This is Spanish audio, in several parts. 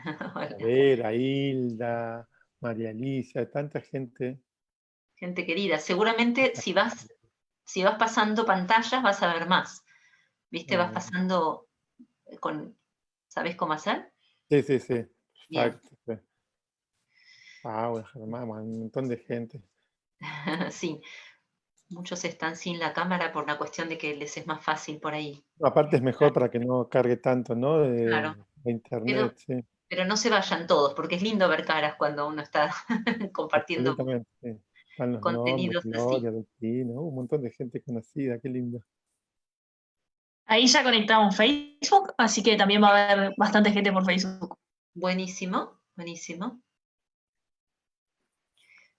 A Hola. ver, a Hilda, María Alicia, tanta gente. Gente querida, seguramente si vas pasando pantallas vas a ver más. ¿Viste? Vas Ah, pasando con, ¿sabés cómo hacer? sí, sí, sí. Bien. Perfecto. Sí. Paula, Germán, un montón de gente. Sí, muchos están sin la cámara por una cuestión de que les es más fácil por ahí. Aparte es mejor para que no cargue tanto, ¿no? Claro, De pero, internet, sí. pero no se vayan todos, porque es lindo ver caras cuando uno está compartiendo Absolutamente, sí. Están los nombres, contenidos así. Gloria, Delfino, un montón de gente conocida, qué lindo. Ahí ya conectamos Facebook, así que también va a haber bastante gente por Facebook. Buenísimo, buenísimo.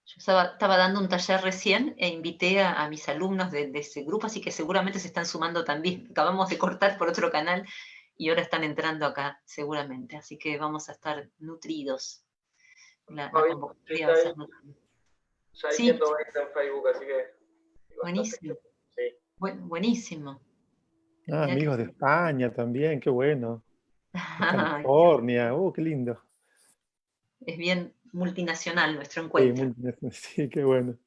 Yo estaba dando un taller recién e invité a mis alumnos de ese grupo, así que seguramente se están sumando también. Acabamos de cortar por otro canal y ahora están entrando acá, seguramente. Así que vamos a estar nutridos. La Fabi, convocatoria va a ser nutrida. ya hay Sí, 120 en Facebook, así que hay bastante buenísimo. gente. Sí. Buenísimo. Ah, Mirá amigos de que- España también, qué bueno. De California, qué lindo. Es bien multinacional nuestro Sí, encuentro. sí, qué bueno.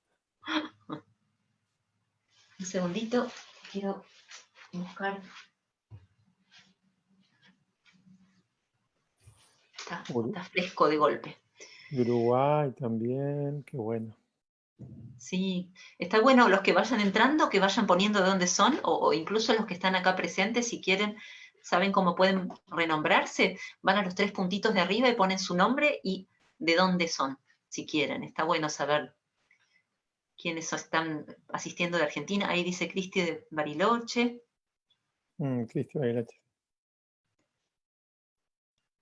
Un segundito, quiero buscar. Uru- Está fresco de golpe. de Uruguay también, qué bueno. Sí, está bueno los que vayan entrando, que vayan poniendo de dónde son, o incluso los que están acá presentes, si quieren, saben cómo pueden renombrarse, van a los tres puntitos de arriba y ponen su nombre y de dónde son, si quieren. Está bueno saber quiénes están asistiendo de Argentina. Ahí dice Cristi de Bariloche. Cristian Aguilache.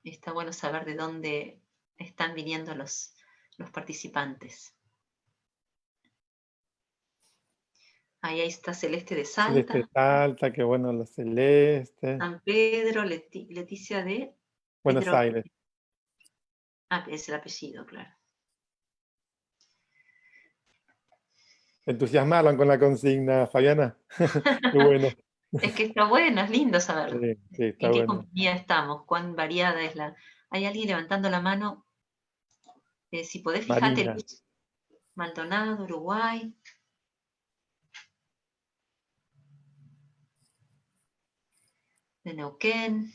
Está bueno saber de dónde están viniendo los participantes. Ahí está Celeste de Celeste Salta, Salta, qué bueno la Celeste. San Pedro, Leticia de Buenos Pedro. Aires. Ah, es el apellido, claro. Entusiasmaron con la consigna, Fabiana. Qué bueno. Es que está bueno, es lindo saber Sí, sí, está en qué bueno. compañía estamos, cuán variada es la. Hay alguien levantando la mano. Si podés, fijate, Marina. Luz Maldonado, Uruguay. De Neuquén. De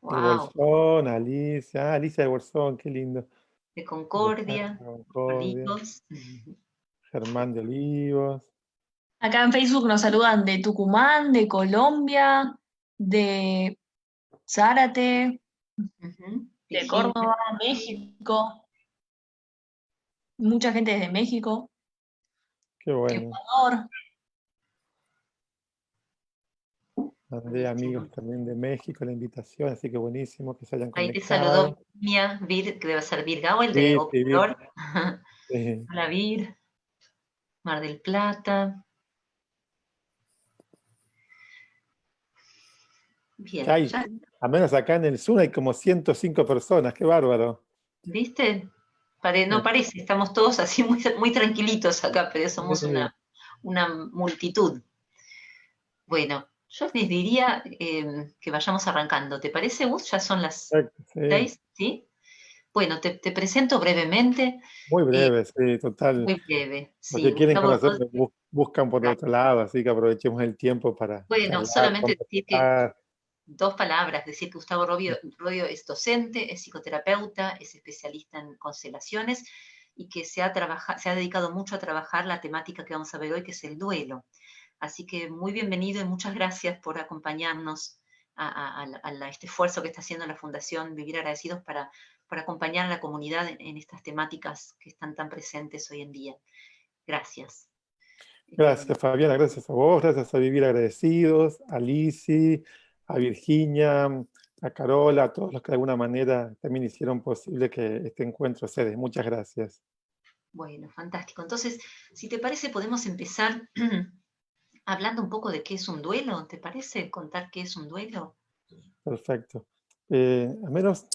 Wow. Bolsón, Alicia. Ah, Alicia de Bolsón, qué lindo. De De Santa Concordia, Concordia. Olivos. Germán de Olivos. Acá en Facebook nos saludan de Tucumán, de Colombia, de Zárate, Ujú, de Virginia. Córdoba, México, mucha gente desde México, Qué bueno. Ecuador. Mandé Buenísimo. amigos también de México la invitación, así que buenísimo que se hayan Ahí te saludó conectado. Virginia Vir, que debe ser Virgao, el de Sí, sí, Operador. sí. Hola Vir, Mar del Plata. Que Bien, hay, ya, al menos acá en el sur hay como 105 personas, qué bárbaro. ¿viste? No Sí, parece, estamos todos así muy, muy tranquilitos acá, pero somos sí, una multitud. Bueno, yo les diría que vayamos arrancando. ¿Te parece, Gus? Ya son las perfecto, sí. 6, ¿sí? Bueno, te presento brevemente, Muy eh, breve, sí, total. muy breve. Los Sí, que quieren Gustavo conocer Ross. buscan por otro lado, así que aprovechemos el tiempo para Bueno, charlar, solamente decir que conversar. dos palabras, decir que Gustavo Rodio es docente, es psicoterapeuta, es especialista en constelaciones y que se ha dedicado mucho a trabajar la temática que vamos a ver hoy, que es el duelo. Así que muy bienvenido y muchas gracias por acompañarnos a este esfuerzo que está haciendo la Fundación Vivir Agradecidos para acompañar a la comunidad en estas temáticas que están tan presentes hoy en día. Gracias. Gracias, Fabiana, gracias a vos, gracias a Vivir Agradecidos, a Lisi, a Virginia, a Carola, a todos los que de alguna manera también hicieron posible que este encuentro se dé. Muchas gracias. Bueno, fantástico. Entonces, si te parece, podemos empezar hablando un poco de qué es un duelo. ¿Te parece contar qué es un duelo? Perfecto. Al menos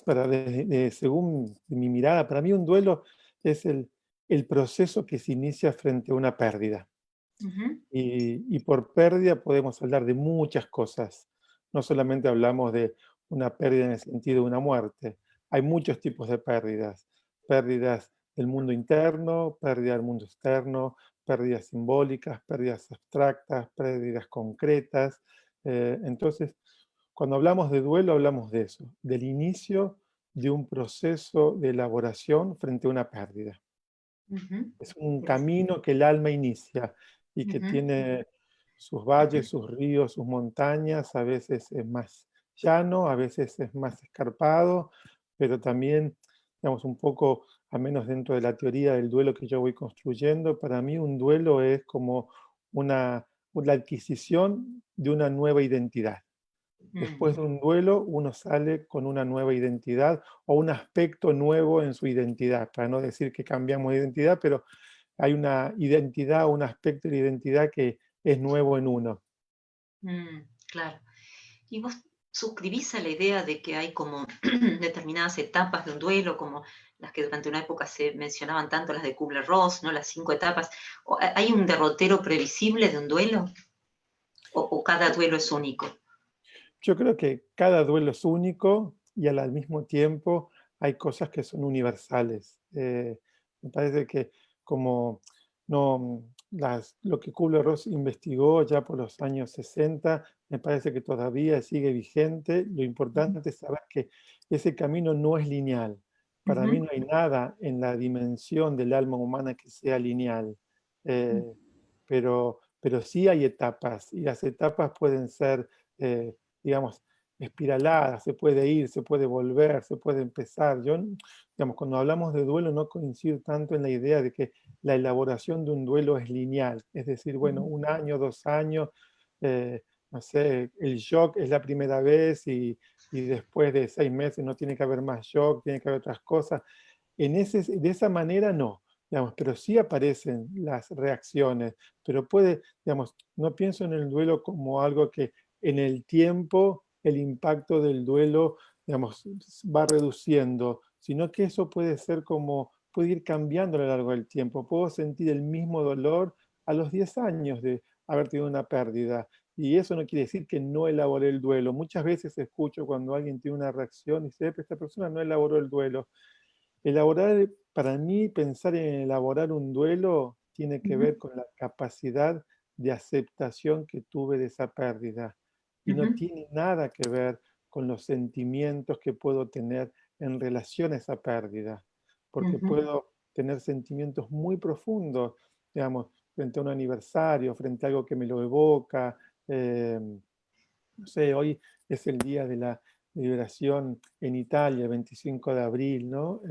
según mi mirada, para mí un duelo es el proceso que se inicia frente a una pérdida. Ujú. Y por pérdida podemos hablar de muchas cosas. No solamente hablamos de una pérdida en el sentido de una muerte. Hay muchos tipos de pérdidas. Pérdidas del mundo interno, pérdida del mundo externo, pérdidas simbólicas, pérdidas abstractas, pérdidas concretas. Entonces, cuando hablamos de duelo, hablamos de eso, del inicio de un proceso de elaboración frente a una pérdida. Es un camino que el alma inicia y que tiene sus valles, sus ríos, sus montañas, a veces es más llano, a veces es más escarpado, pero también, digamos, un poco, al menos dentro de la teoría del duelo que yo voy construyendo, para mí un duelo es como la adquisición de una nueva identidad. Después de un duelo, uno sale con una nueva identidad o un aspecto nuevo en su identidad, para no decir que cambiamos de identidad, pero hay una identidad, un aspecto de la identidad que es nuevo en uno. Claro. ¿Y vos suscribís a la idea de que hay como determinadas etapas de un duelo, como las que durante una época se mencionaban tanto, las de Kubler-Ross, ¿no? Las 5 etapas? ¿Hay un derrotero previsible de un duelo? ¿O cada duelo es único? Yo creo que cada duelo es único y al mismo tiempo hay cosas que son universales. Me parece que como no, lo que Kubler-Ross investigó ya por los años 60, me parece que todavía sigue vigente. Lo importante es saber que ese camino no es lineal. Para mí no hay nada en la dimensión del alma humana que sea lineal. Eh, pero sí hay etapas y las etapas pueden ser digamos, espiralada, se puede ir, se puede volver, se puede empezar. Yo, digamos, cuando hablamos de duelo no coincido tanto en la idea de que la elaboración de un duelo es lineal, es decir, bueno, 1 año, 2 años, no sé, el shock es la primera vez y después de 6 meses no tiene que haber más shock, tiene que haber otras cosas. De esa manera no. Digamos, pero sí aparecen las reacciones, pero digamos, no pienso en el duelo como algo que en el tiempo el impacto del duelo, digamos, va reduciendo, sino que eso puede ser puede ir cambiando a lo largo del tiempo. Puedo sentir el mismo dolor a los 10 años de haber tenido una pérdida. Y eso no quiere decir que no elaboré el duelo. Muchas veces escucho cuando alguien tiene una reacción y dice, esta persona no elaboró el duelo. Para mí, pensar en elaborar un duelo tiene que ver con la capacidad de aceptación que tuve de esa pérdida y no tiene nada que ver con los sentimientos que puedo tener en relación a esa pérdida, porque puedo tener sentimientos muy profundos, digamos, frente a un aniversario, frente a algo que me lo evoca. No sé, hoy es el día de la liberación en Italia, el 25 de abril, ¿no?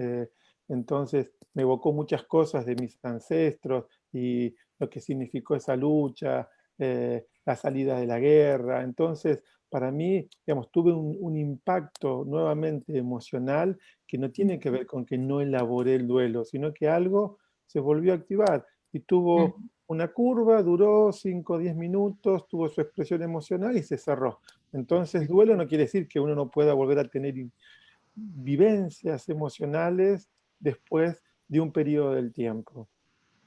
Entonces me evocó muchas cosas de mis ancestros y lo que significó esa lucha, la salida de la guerra. Entonces, para mí, digamos, tuve un impacto nuevamente emocional que no tiene que ver con que no elaboré el duelo, sino que algo se volvió a activar y tuvo una curva, duró 5 o 10 minutos, tuvo su expresión emocional y se cerró. Entonces, duelo no quiere decir que uno no pueda volver a tener vivencias emocionales después de un periodo del tiempo.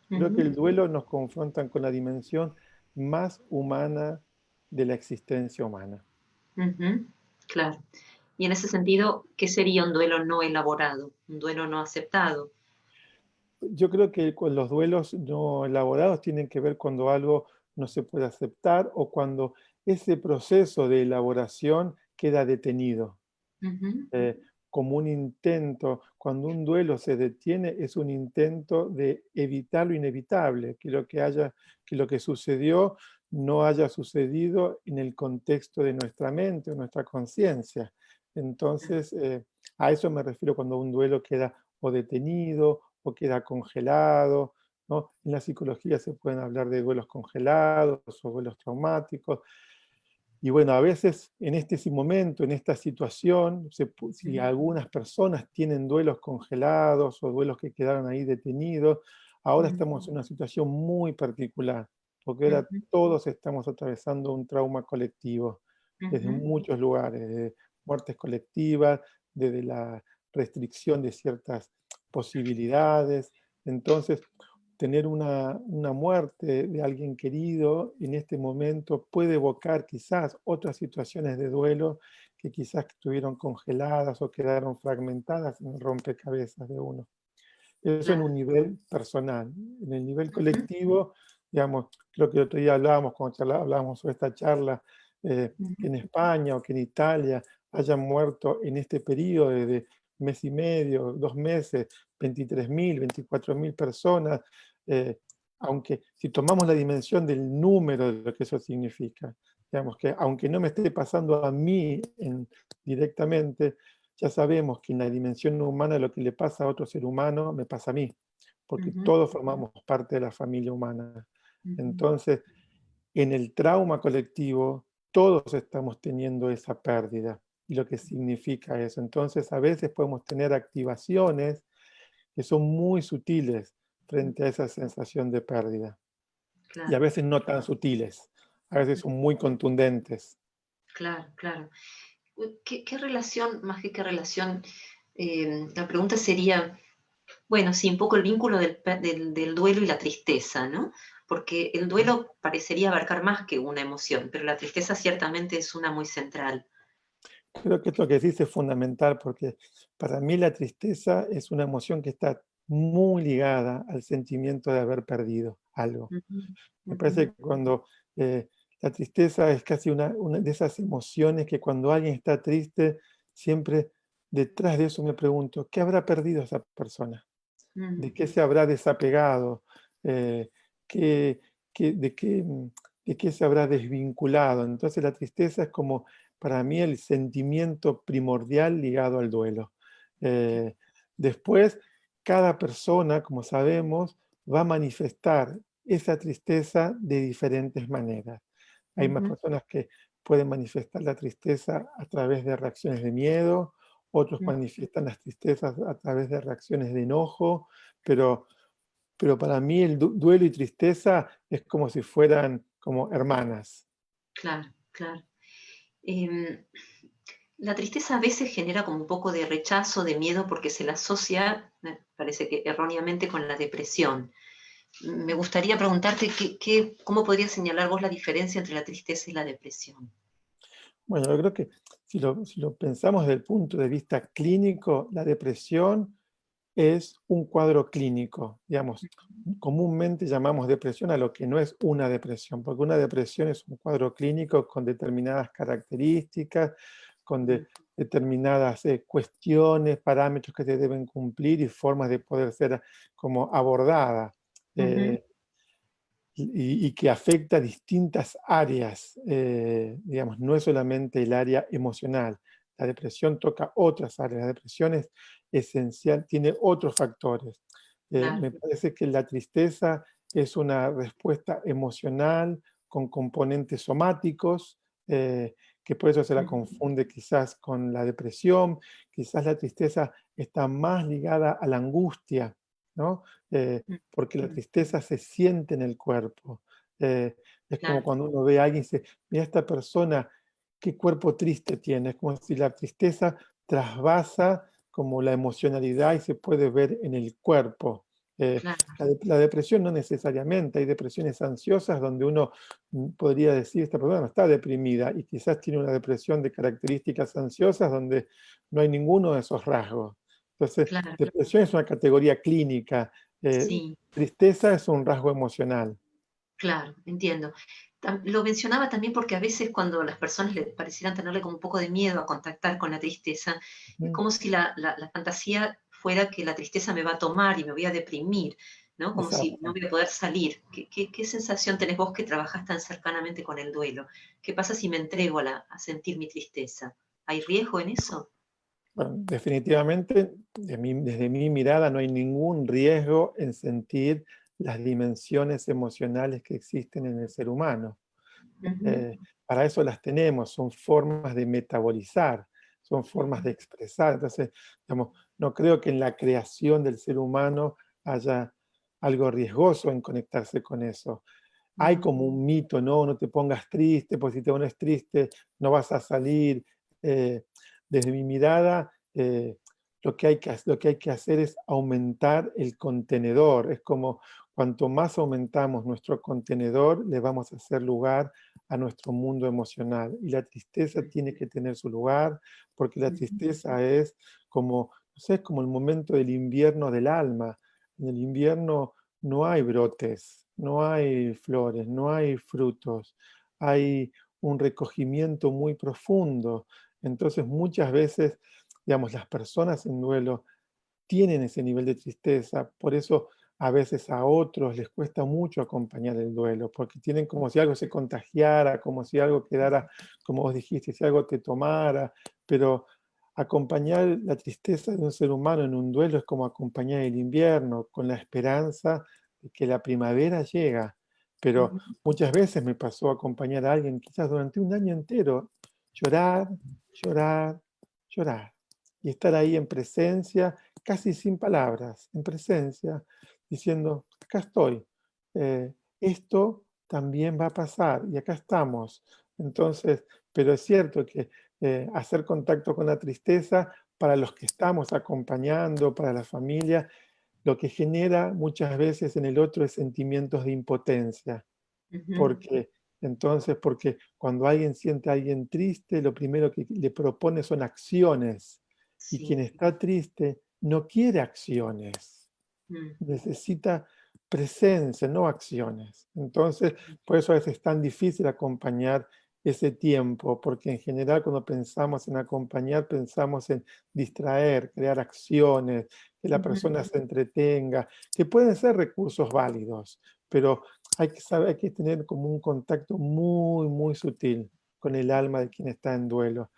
Creo que el duelo nos confronta con la dimensión más humana de la existencia humana. Claro. Y en ese sentido, ¿qué sería un duelo no elaborado? Un duelo no aceptado. Yo creo que con los duelos no elaborados tienen que ver cuando algo no se puede aceptar o cuando ese proceso de elaboración queda detenido. Como un intento, cuando un duelo se detiene, es un intento de evitar lo inevitable, que lo que sucedió no haya sucedido en el contexto de nuestra mente o nuestra conciencia. Entonces, a eso me refiero cuando un duelo queda o detenido o queda congelado, ¿no? En la psicología se pueden hablar de duelos congelados o duelos traumáticos. Y bueno, a veces en este momento, en esta situación, si algunas personas tienen duelos congelados o duelos que quedaron ahí detenidos, ahora estamos en una situación muy particular, porque ahora todos estamos atravesando un trauma colectivo, desde muchos lugares, desde muertes colectivas, desde la restricción de ciertas posibilidades. Entonces, tener una muerte de alguien querido en este momento puede evocar quizás otras situaciones de duelo que quizás estuvieron congeladas o quedaron fragmentadas en el rompecabezas de uno. Eso en Claro. un nivel personal. En el nivel Ujú. colectivo, digamos, creo que el otro día hablábamos, hablábamos sobre esta charla, que Ujú. en España o que en Italia hayan muerto en este periodo de mes y medio, 2 meses, 23.000, 24.000 personas, aunque si tomamos la dimensión del número de lo que eso significa, digamos que aunque no me esté pasando a mí directamente, ya sabemos que en la dimensión humana lo que le pasa a otro ser humano me pasa a mí, porque Ujú. todos formamos parte de la familia humana. Ujú. Entonces, en el trauma colectivo, todos estamos teniendo esa pérdida y lo que significa eso. Entonces, a veces podemos tener activaciones que son muy sutiles frente a esa sensación de pérdida y a Claro, veces no tan sutiles, a veces son muy contundentes. claro, claro. ¿Qué relación, más que qué relación, la pregunta sería, bueno, sí, un poco el vínculo del duelo y la tristeza, ¿no? Porque el duelo parecería abarcar más que una emoción, pero la tristeza ciertamente es una muy central. Creo que esto que decís es fundamental porque para mí la tristeza es una emoción que está muy ligada al sentimiento de haber perdido algo. Ujú. Me Ujú. parece que cuando la tristeza es casi una de esas emociones que cuando alguien está triste, siempre detrás de eso me pregunto, ¿qué habrá perdido esa persona? ¿De qué se habrá desapegado? Eh, ¿qué- de de qué se habrá desvinculado? Entonces la tristeza es como para mí el sentimiento primordial ligado al duelo. Eh, Después, cada persona, como sabemos, va a manifestar esa tristeza de diferentes maneras. Hay más Ujú. personas que pueden manifestar la tristeza a través de reacciones de miedo, otros Ujú. manifiestan las tristezas a través de reacciones de enojo, pero, pero para mí el duelo y tristeza es como si fueran como hermanas. Claro, claro. Em, la tristeza a veces genera como un poco de rechazo, de miedo, porque se la asocia, me parece que erróneamente, con la depresión. Me gustaría preguntarte cómo podrías señalar vos la diferencia entre la tristeza y la depresión. Bueno, yo creo que si lo pensamos desde el punto de vista clínico, la depresión es un cuadro clínico, digamos. Comúnmente llamamos depresión a lo que no es una depresión, porque una depresión es un cuadro clínico con determinadas características, con determinadas cuestiones, parámetros que se deben cumplir y formas de poder ser como abordada. Ujú. Eh, y que afecta distintas áreas, digamos, no es solamente el área emocional. La depresión toca otras áreas. La depresión es esencial, tiene otros factores. Claro. Me parece que la tristeza es una respuesta emocional con componentes somáticos, que por eso se la Ujú. confunde quizás con la depresión. Quizás la tristeza está más ligada a la angustia, ¿no? Porque la Ujú. tristeza se siente en el cuerpo. Eh, es como Claro, cuando uno ve a alguien y dice, mira esta persona, qué cuerpo triste tiene. Es como si la tristeza trasvasa como la emocionalidad y se puede ver en el cuerpo. claro, La depresión no necesariamente, hay depresiones ansiosas donde uno podría decir, esta persona no está deprimida y quizás tiene una depresión de características ansiosas donde no hay ninguno de esos rasgos. Entonces, claro. depresión es una categoría clínica, Sí, tristeza es un rasgo emocional. claro, entiendo. Lo mencionaba también porque a veces cuando las personas le parecieran tenerle como un poco de miedo a contactar con la tristeza, es Ujú. como si la fantasía fuera que la tristeza me va a tomar y me voy a deprimir, ¿no? Como si no Exacto. voy a poder salir. ¿Qué sensación tenés vos que trabajás tan cercanamente con el duelo? ¿Qué pasa si me entrego a sentir mi tristeza? ¿Hay riesgo en eso? Bueno, definitivamente, desde mi mirada, no hay ningún riesgo en sentir las dimensiones emocionales que existen en el ser humano. Ujú. Eh, para eso las tenemos, son formas de metabolizar, son formas de expresar. Entonces, digamos, no creo que en la creación del ser humano haya algo riesgoso en conectarse con eso. Hay Ujú. como un mito, no, no te pongas triste, porque si te pones triste no vas a salir. Eh, Desde mi mirada, lo que hay que hacer es aumentar el contenedor. Es como cuanto más aumentamos nuestro contenedor, le vamos a hacer lugar a nuestro mundo emocional. Y la tristeza tiene que tener su lugar, porque la tristeza es como, no sé, es como el momento del invierno del alma. En el invierno no hay brotes, no hay flores, no hay frutos, hay un recogimiento muy profundo. Entonces muchas veces, digamos, las personas en duelo tienen ese nivel de tristeza, por eso a veces a otros les cuesta mucho acompañar el duelo, porque tienen como si algo se contagiara, como si algo quedara, como vos dijiste, si algo te tomara, pero acompañar la tristeza de un ser humano en un duelo es como acompañar el invierno, con la esperanza de que la primavera llega. Pero muchas veces me pasó acompañar a alguien, quizás durante un año entero, llorar, llorar, llorar, y estar ahí en presencia, casi sin palabras, en presencia, diciendo, acá estoy, esto también va a pasar y acá estamos. Entonces, pero es cierto que hacer contacto con la tristeza para los que estamos acompañando, para la familia, lo que genera muchas veces en el otro es sentimientos de impotencia, porque entonces, porque cuando alguien siente a alguien triste, lo primero que le propone son acciones, y quien Sí. está triste no quiere acciones, Mm. necesita presencia, no acciones. Entonces, por eso a veces es tan difícil acompañar ese tiempo, porque en general cuando pensamos en acompañar, pensamos en distraer, crear acciones, que la persona se entretenga, que pueden ser recursos válidos, pero hay que saber, hay que tener como un contacto muy, muy sutil con el alma de quien está en duelo,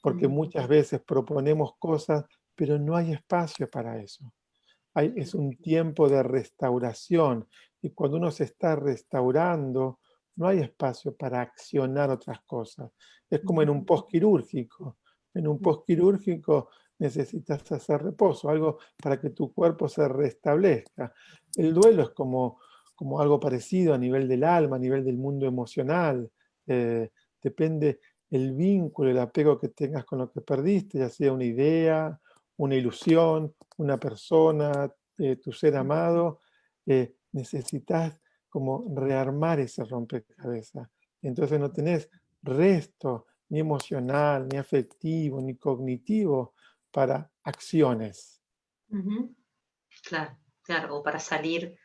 porque muchas veces proponemos cosas, pero no hay espacio para eso. Es un tiempo de restauración, y cuando uno se está restaurando, no hay espacio para accionar otras cosas. Es como en un postquirúrgico. En un postquirúrgico necesitas hacer reposo, algo para que tu cuerpo se restablezca. El duelo es como algo parecido a nivel del alma, a nivel del mundo emocional. Depende el vínculo, el apego que tengas con lo que perdiste, ya sea una idea, una ilusión, una persona, tu ser amado, necesitas como rearmar ese rompecabezas. Entonces no tenés resto ni emocional, ni afectivo, ni cognitivo para acciones. Claro, claro, o para salir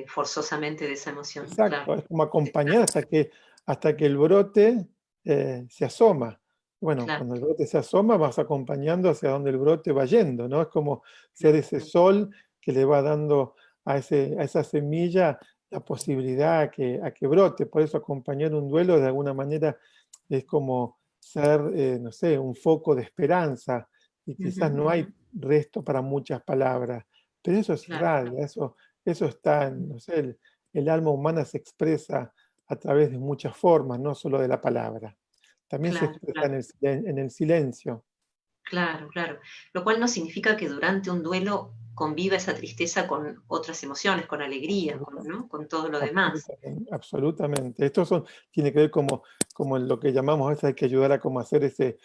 forzosamente de esa emoción, Exacto, claro. es como acompañar hasta que el brote se asoma. Bueno, Claro. cuando el brote se asoma, vas acompañando hacia donde el brote va yendo, ¿no? Es como ser ese sol que le va dando a esa semilla la posibilidad a que brote. Por eso acompañar un duelo de alguna manera es como ser, no sé, un foco de esperanza, y quizás no hay resto para muchas palabras, pero eso se Claro. irradia, eso está, no sé, el alma humana se expresa a través de muchas formas, no solo de la palabra. También se Claro, expresa claro, en el silencio. claro, claro. Lo cual no significa que durante un duelo conviva esa tristeza con otras emociones, con alegría, Absoluta- ¿no? Con todo lo demás. Absolutamente. Absolutamente. Tiene que ver como en lo que llamamos, a veces hay que ayudar a como hacer ese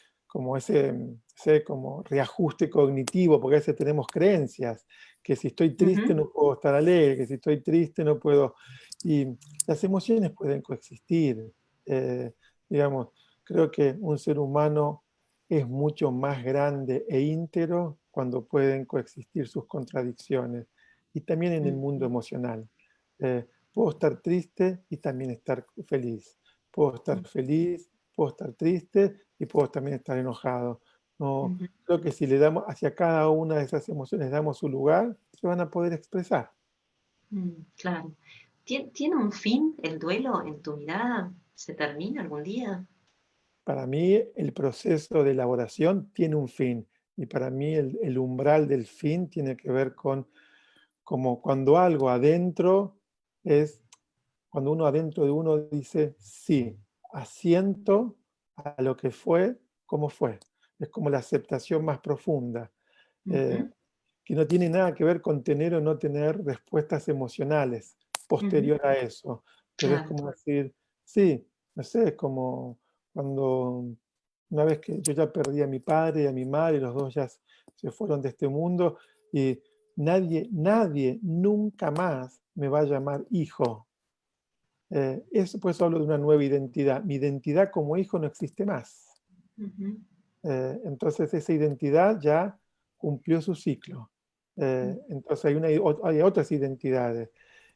como reajuste cognitivo, porque a veces tenemos creencias, que si estoy triste no puedo estar alegre, que si estoy triste no puedo. Y las emociones pueden coexistir. Eh, digamos, creo que un ser humano es mucho más grande e íntero cuando pueden coexistir sus contradicciones, y también en el mundo emocional. Puedo estar triste y también estar feliz. Puedo estar feliz, puedo estar triste y puedo también estar enojado. No, creo que si le damos hacia cada una de esas emociones, damos su lugar, se van a poder expresar. Claro. ¿Tiene un fin el duelo en tu mirada? ¿Se termina algún día? Para mí el proceso de elaboración tiene un fin, y para mí el umbral del fin tiene que ver con como cuando algo adentro es, cuando uno adentro de uno dice, sí, asiento a lo que fue, como fue. Es como la aceptación más profunda, eh, que no tiene nada que ver con tener o no tener respuestas emocionales posterior a eso, pero es Claro. como decir, sí, no sé, es como cuando una vez que yo ya perdí a mi padre y a mi madre, los dos ya se fueron de este mundo, y nadie nunca más me va a llamar hijo. Eso pues hablo de una nueva identidad. Mi identidad como hijo no existe más. Ujú. Entonces esa identidad ya cumplió su ciclo. Entonces hay otras identidades.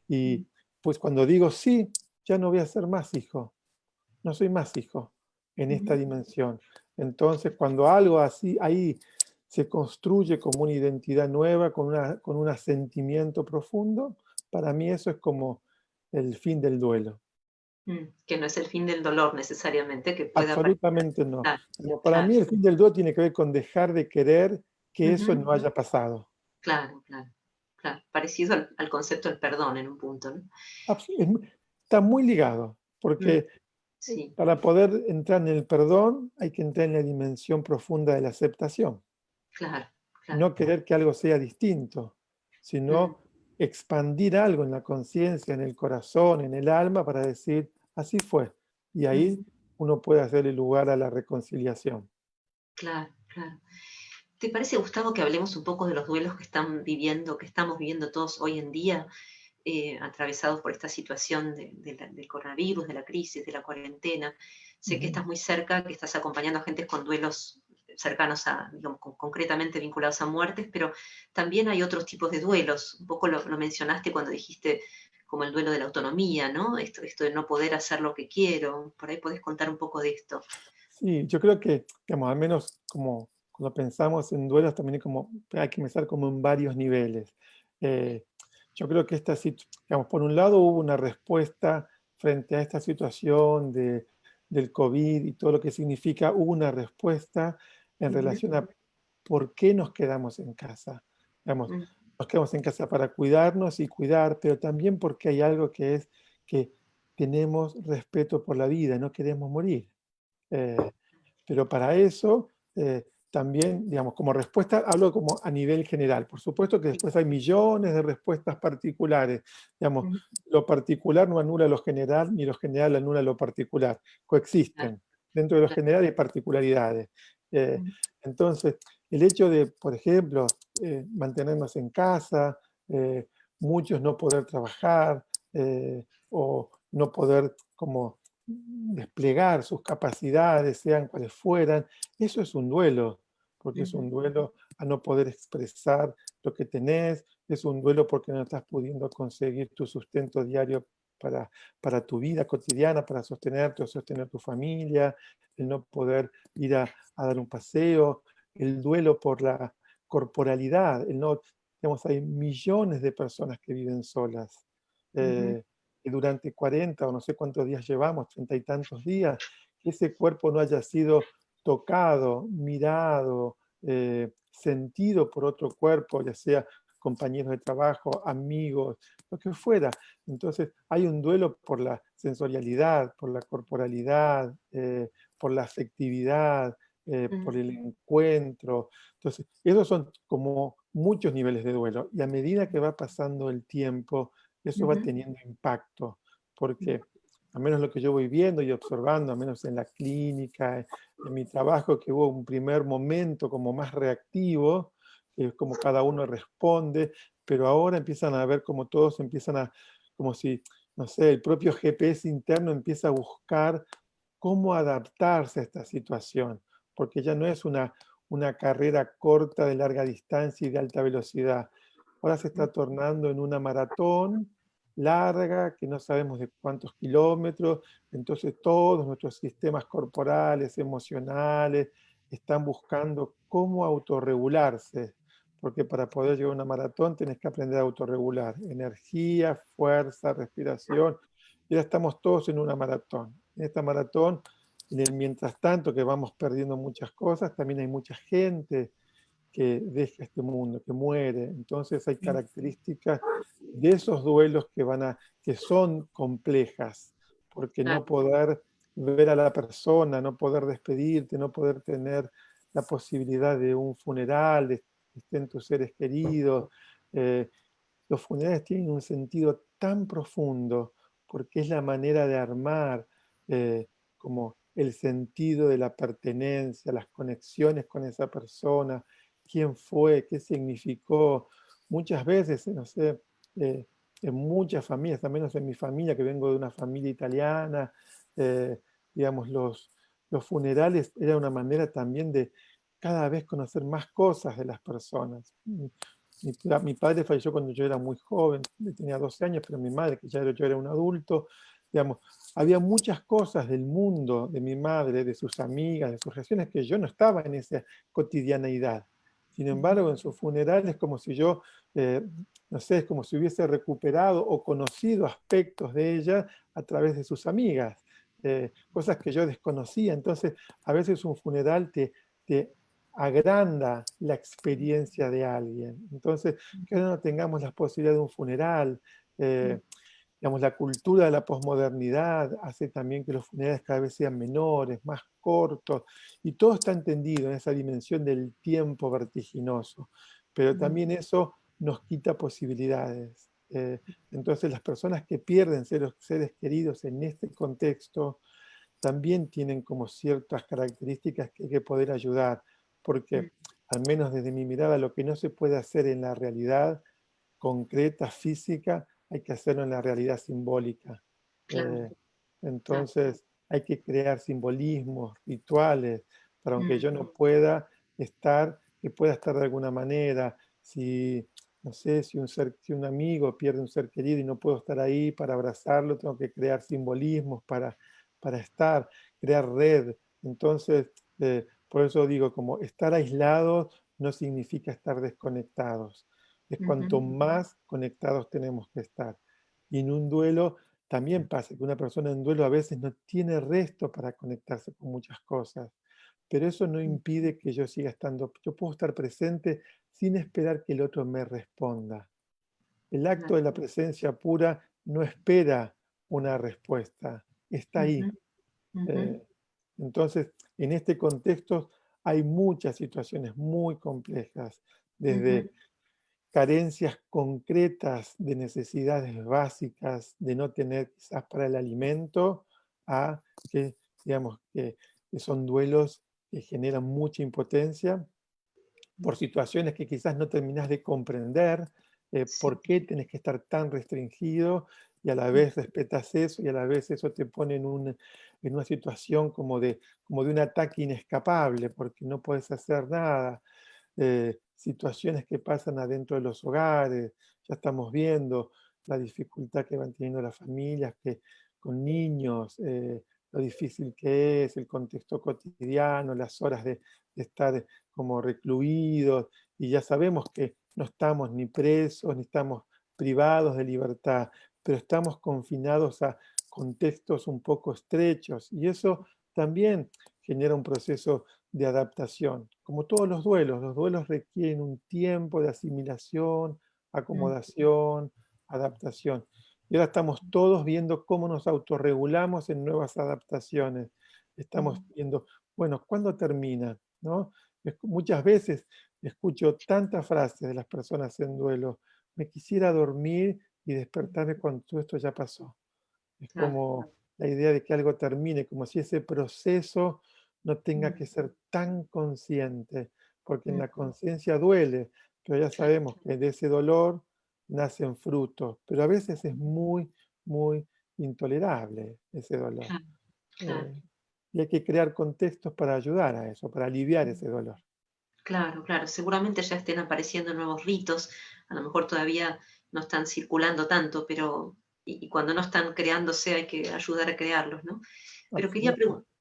Y pues cuando digo sí, ya no voy a ser más hijo. No soy más hijo en esta dimensión. Entonces cuando algo así ahí se construye como una identidad nueva, con un asentimiento profundo, para mí eso es como el fin del duelo. Que no es el fin del dolor necesariamente, que puede aparecer. Absolutamente no. Claro, Como para claro. mí el fin del duelo tiene que ver con dejar de querer que eso Ujú. no haya pasado. Claro, claro, claro. Parecido al concepto del perdón en un punto, ¿no? Está muy ligado, Mm, porque sí, para poder entrar en el perdón hay que entrar en la dimensión profunda de la aceptación. claro, claro. No querer que algo sea distinto, Mm, sino expandir algo en la conciencia, en el corazón, en el alma, para decir, así fue. Y ahí ujú, uno puede hacerle lugar a la reconciliación. claro, claro. ¿Te parece, Gustavo, que hablemos un poco de los duelos que que estamos viviendo todos hoy en día, atravesados por esta situación del coronavirus, de la crisis, de la cuarentena? Sé que Ujú. estás muy cerca, que estás acompañando a gente con duelos cercanos digamos, concretamente vinculados a muertes, pero también hay otros tipos de duelos. Un poco lo mencionaste cuando dijiste como el duelo de la autonomía, ¿no? Esto de no poder hacer lo que quiero. Por ahí podés contar un poco de esto. Sí, yo creo que, digamos, al menos como cuando pensamos en duelos, también hay que pensar como en varios niveles. Eh, yo creo que digamos, por un lado hubo una respuesta frente a esta situación del COVID y todo lo que significa, hubo una respuesta en Ujú, relación a por qué nos quedamos en casa. Digamos, ujú, nos quedamos en casa para cuidarnos y cuidar, pero también porque hay algo que es que tenemos respeto por la vida, no queremos morir. Eh, pero para eso, también, digamos, como respuesta, hablo como a nivel general. Por supuesto que sí, después hay millones de respuestas particulares. Digamos, ujú, lo particular no anula lo general, ni lo general anula lo particular. claro, Coexisten. Dentro de lo claro, general hay particularidades. Eh, ujú, entonces, el hecho de, por ejemplo, mantenernos en casa, muchos no poder trabajar, o no poder como desplegar sus capacidades, sean cuales fueran, eso es un duelo, porque es un ujú, duelo a no poder expresar lo que tenés, es un duelo porque no estás pudiendo conseguir tu sustento diario para tu vida cotidiana, para sostenerte o sostener tu familia, el no poder ir a dar un paseo, el duelo por la corporalidad, el no, digamos, hay millones de personas que viven solas. ujú, Que durante 40 o no sé cuántos días llevamos, 30 y tantos días, que ese cuerpo no haya sido tocado, mirado, sentido por otro cuerpo, ya sea compañeros de trabajo, amigos, lo que fuera. Entonces hay un duelo por la sensorialidad, por la corporalidad, por la afectividad, por ujú, el encuentro. Entonces, esos son como muchos niveles de duelo. Y a medida que va pasando el tiempo, eso va ujú, teniendo impacto, porque a menos lo que yo voy viendo y observando, a menos en la clínica, en mi trabajo, que hubo un primer momento como más reactivo, que es como cada uno responde, pero ahora empiezan a ver como todos empiezan como si, no sé, el propio GPS interno empieza a buscar cómo adaptarse a esta situación, porque ya no es una carrera corta de larga distancia y de alta velocidad. Ahora se está tornando en una maratón larga, que no sabemos de cuántos kilómetros, entonces todos nuestros sistemas corporales, emocionales, están buscando cómo autorregularse, porque para poder llegar a una maratón tenés que aprender a autorregular energía, fuerza, respiración. Ya estamos todos en una maratón. En esta maratón, en el mientras tanto que vamos perdiendo muchas cosas, también hay mucha gente que deja este mundo, que muere. Entonces hay características de esos duelos que son complejas, porque no claro, poder ver a la persona, no poder despedirte, no poder tener la posibilidad de un funeral, de que estén tus seres queridos. eh, los funerales tienen un sentido tan profundo porque es la manera de armar, como el sentido de la pertenencia, las conexiones con esa persona, quién fue, qué significó. Muchas veces, no sé, en muchas familias, al menos en mi familia, que vengo de una familia italiana, eh, digamos, los funerales era una manera también de cada vez conocer más cosas de las personas. Mi padre falleció cuando yo era muy joven, tenía 12 años, pero mi madre, que yo era un adulto, digamos, había muchas cosas del mundo de mi madre, de sus amigas, de sus relaciones, que yo no estaba en esa cotidianeidad. Sin embargo, en su funeral es como si yo, no sé, es como si hubiese recuperado o conocido aspectos de ella a través de sus amigas, cosas que yo desconocía. Entonces, a veces un funeral te agranda la experiencia de alguien. Entonces, que ahora no tengamos la posibilidad de un funeral, digamos, la cultura de la posmodernidad hace también que los funerales cada vez sean menores, más cortos, y todo está entendido en esa dimensión del tiempo vertiginoso, pero también eso nos quita posibilidades. Entonces las personas que pierden seres queridos en este contexto también tienen como ciertas características que hay que poder ayudar, porque al menos desde mi mirada lo que no se puede hacer en la realidad concreta, física, hay que hacerlo en la realidad simbólica. Claro, claro. Entonces hay que crear simbolismos, rituales, para aunque yo no pueda estar, que pueda estar de alguna manera. Si, no sé, si un amigo pierde un ser querido y no puedo estar ahí para abrazarlo, tengo que crear simbolismos para estar, crear red. Entonces, por eso digo, como estar aislados no significa estar desconectados. Es cuanto más conectados tenemos que estar. Y en un duelo también pasa que una persona en duelo a veces no tiene resto para conectarse con muchas cosas, pero eso no impide que yo siga estando, yo puedo estar presente sin esperar que el otro me responda. El acto de la presencia pura no espera una respuesta, está ahí. Entonces, en este contexto hay muchas situaciones muy complejas, desde carencias concretas de necesidades básicas de no tener quizás para el alimento, a que, digamos, que son duelos que generan mucha impotencia por situaciones que quizás no terminás de comprender, Sí. por qué tenés que estar tan restringido y a la vez respetas eso y a la vez eso te pone en una situación como de un ataque inescapable porque no puedes hacer nada. Situaciones que pasan adentro de los hogares, ya estamos viendo la dificultad que van teniendo las familias que, con niños, lo difícil que es, el contexto cotidiano, las horas de estar como recluidos, y ya sabemos que no estamos ni presos, ni estamos privados de libertad, pero estamos confinados a contextos un poco estrechos, y eso también genera un proceso de adaptación. Como todos los duelos requieren un tiempo de asimilación, acomodación, adaptación. Y ahora estamos todos viendo cómo nos autorregulamos en nuevas adaptaciones. Estamos viendo, bueno, ¿cuándo termina? ¿No? Muchas veces escucho tantas frases de las personas en duelo, me quisiera dormir y despertarme cuando todo esto ya pasó. Es Claro. como la idea de que algo termine, como si ese proceso no tenga que ser tan consciente, porque en la conciencia duele, pero ya sabemos que de ese dolor nacen frutos, pero a veces es muy, muy intolerable ese dolor. Claro, claro. Eh, y hay que crear contextos para ayudar a eso, para aliviar ese dolor. Claro, claro. Seguramente ya estén apareciendo nuevos ritos, a lo mejor todavía no están circulando tanto, pero y cuando no están creándose hay que ayudar a crearlos, ¿no? Pero quería Absoluto. preguntar,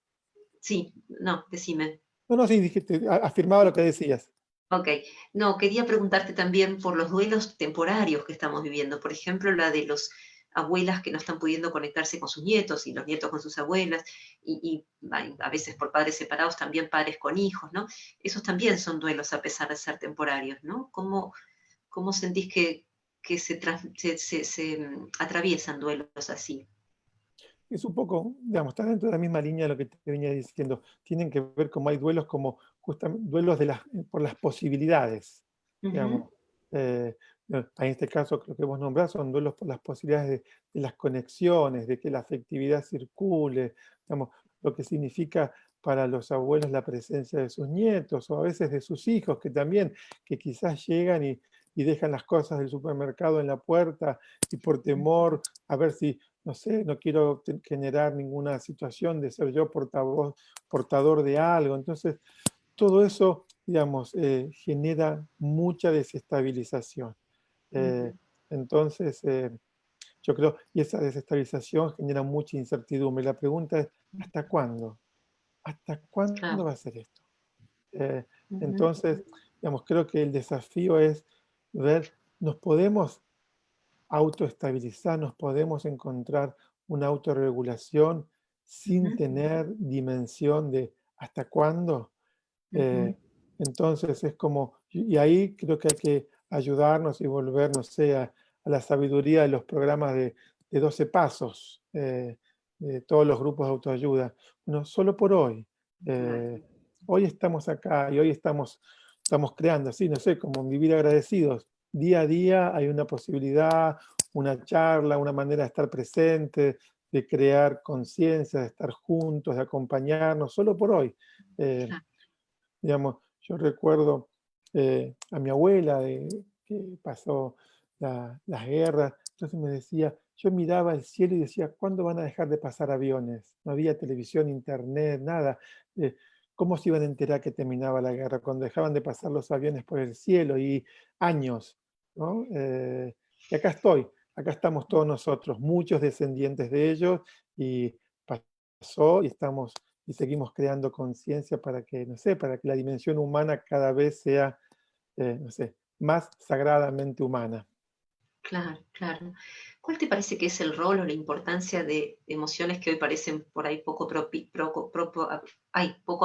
sí, no, decime. No, no, sí, dijiste, afirmaba lo que decías. Ok, no, quería preguntarte también por los duelos temporarios que estamos viviendo. Por ejemplo, la de los abuelas que no están pudiendo conectarse con sus nietos y los nietos con sus abuelas, y a veces por padres separados, también padres con hijos, ¿no? Esos también son duelos a pesar de ser temporarios, ¿no? ¿Cómo sentís que se atraviesan duelos así? Es un poco, digamos, está dentro de la misma línea de lo que te venía diciendo. Tienen que ver como hay duelos como justamente duelos por las posibilidades, Ujú, digamos. En este caso, creo que vos nombrás, son duelos por las posibilidades de las conexiones, de que la afectividad circule, digamos, lo que significa para los abuelos la presencia de sus nietos o a veces de sus hijos, que también, que quizás llegan y dejan las cosas del supermercado en la puerta y por temor a ver si, no sé, no quiero generar ninguna situación de ser yo portador de algo. Entonces, todo eso, digamos, genera mucha desestabilización. Entonces, yo creo, y esa desestabilización genera mucha incertidumbre. La pregunta es, ¿hasta cuándo? ¿Hasta cuándo Claro. va a ser esto? Entonces, digamos, creo que el desafío es ver, nos podemos autoestabilizar, nos podemos encontrar una autorregulación sin tener dimensión de hasta cuándo. Entonces es como, y ahí creo que hay que ayudarnos y volver, no sé, a la sabiduría de los programas de 12 pasos, de todos los grupos de autoayuda. Bueno, solo por hoy. Hoy estamos acá y hoy estamos creando, así, no sé, como vivir agradecidos. Día a día hay una posibilidad, una charla, una manera de estar presente, de crear conciencia, de estar juntos, de acompañarnos, solo por hoy. Claro. Digamos, yo recuerdo a mi abuela que pasó las guerras, entonces me decía, yo miraba el cielo y decía, ¿cuándo van a dejar de pasar aviones? No había televisión, internet, nada. ¿Cómo se iban a enterar que terminaba la guerra? Cuando dejaban de pasar los aviones por el cielo y años, ¿no? Y acá estamos todos nosotros, muchos descendientes de ellos, y pasó y estamos y seguimos creando conciencia para que, no sé, para que la dimensión humana cada vez sea, no sé, más sagradamente humana. Claro, claro. ¿Cuál te parece que es el rol o la importancia de emociones que hoy parecen por ahí poco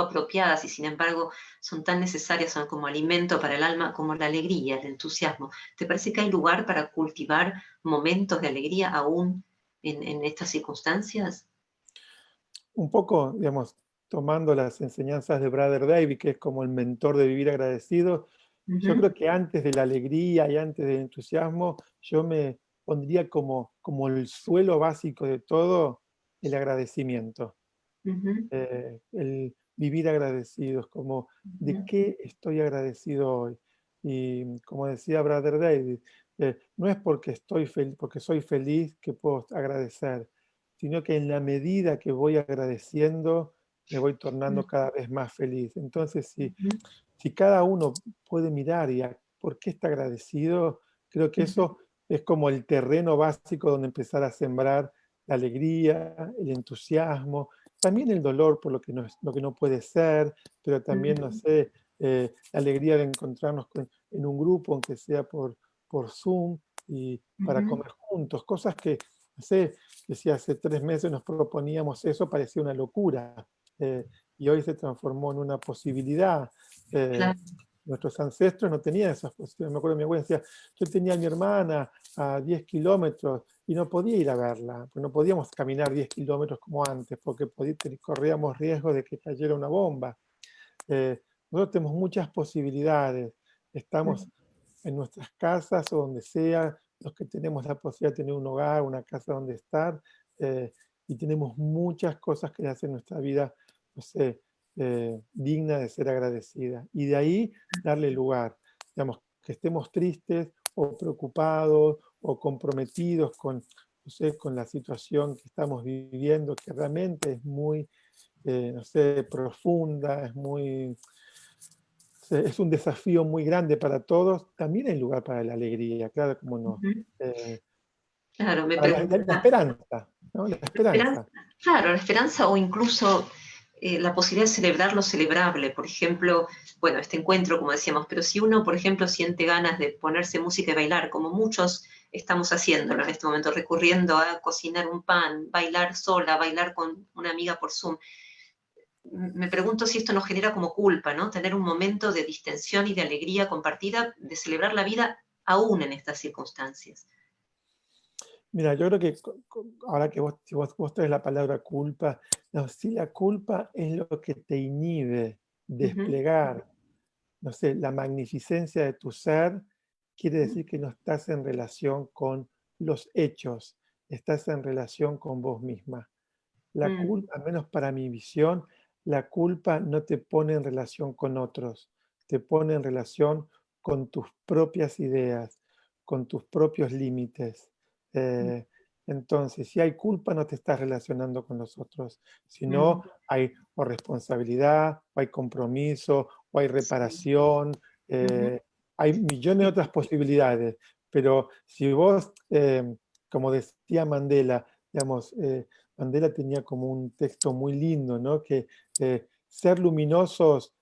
apropiadas y sin embargo son tan necesarias, son como alimento para el alma, como la alegría, el entusiasmo? ¿Te parece que hay lugar para cultivar momentos de alegría aún en estas circunstancias? Un poco, digamos, tomando las enseñanzas de Brother David, que es como el mentor de vivir agradecido, yo Ujú, creo que antes de la alegría y antes del entusiasmo, yo me pondría como el suelo básico de todo, el agradecimiento. ujú, El vivir agradecidos, como de ujú, qué estoy agradecido hoy. Y como decía Brother David, no es porque porque soy feliz que puedo agradecer, sino que en la medida que voy agradeciendo, me voy tornando cada vez más feliz. Entonces, ujú, si cada uno puede mirar por qué está agradecido, creo que ujú, eso es como el terreno básico donde empezar a sembrar la alegría, el entusiasmo, también el dolor por lo que no puede ser, pero también, no ujú, sé, la alegría de encontrarnos en un grupo, aunque sea por Zoom, y para ujú. comer juntos, cosas que, no sé, que si hace 3 meses nos proponíamos eso, parecía una locura, y hoy se transformó en una posibilidad. Eh, Claro. Nuestros ancestros no tenían esas posibilidades. Me acuerdo mi abuela decía, yo tenía a mi hermana a 10 kilómetros y no podía ir a verla, porque no podíamos caminar 10 kilómetros como antes, porque corríamos riesgo de que cayera una bomba. Nosotros tenemos muchas posibilidades, estamos en nuestras casas o donde sea, los que tenemos la posibilidad de tener un hogar, una casa donde estar, y tenemos muchas cosas que hacen nuestra vida, no sé, digna de ser agradecida. Y de ahí darle lugar, digamos, que estemos tristes o preocupados o comprometidos con, no sé, con la situación que estamos viviendo, que realmente es muy, no sé, profunda, es un desafío muy grande para todos. También hay lugar para la alegría, claro, como no. Ujú. Eh, Claro, me para la preguntaba. esperanza, ¿no? La Esperanza, esperanza. claro, la esperanza o incluso la posibilidad de celebrar lo celebrable. Por ejemplo, bueno, este encuentro, como decíamos, pero si uno, por ejemplo, siente ganas de ponerse música y bailar, como muchos estamos haciéndolo en este momento, recurriendo a cocinar un pan, bailar sola, bailar con una amiga por Zoom, me pregunto si esto nos genera como culpa, ¿no? Tener un momento de distensión y de alegría compartida, de celebrar la vida aún en estas circunstancias. Mira, yo creo que ahora que si vos traes la palabra culpa, no, si la culpa es lo que te inhibe Ujú, desplegar, no sé, la magnificencia de tu ser, quiere ujú, decir que no estás en relación con los hechos, estás en relación con vos misma. La mm, culpa, al menos para mi visión, la culpa no te pone en relación con otros, te pone en relación con tus propias ideas, con tus propios límites. Entonces, si hay culpa, no te estás relacionando con los otros, sino hay o responsabilidad, o hay compromiso, o hay reparación, hay millones de otras posibilidades, pero si vos, como decía Mandela, digamos, Mandela tenía como un texto muy lindo, ¿no? Que ser luminosos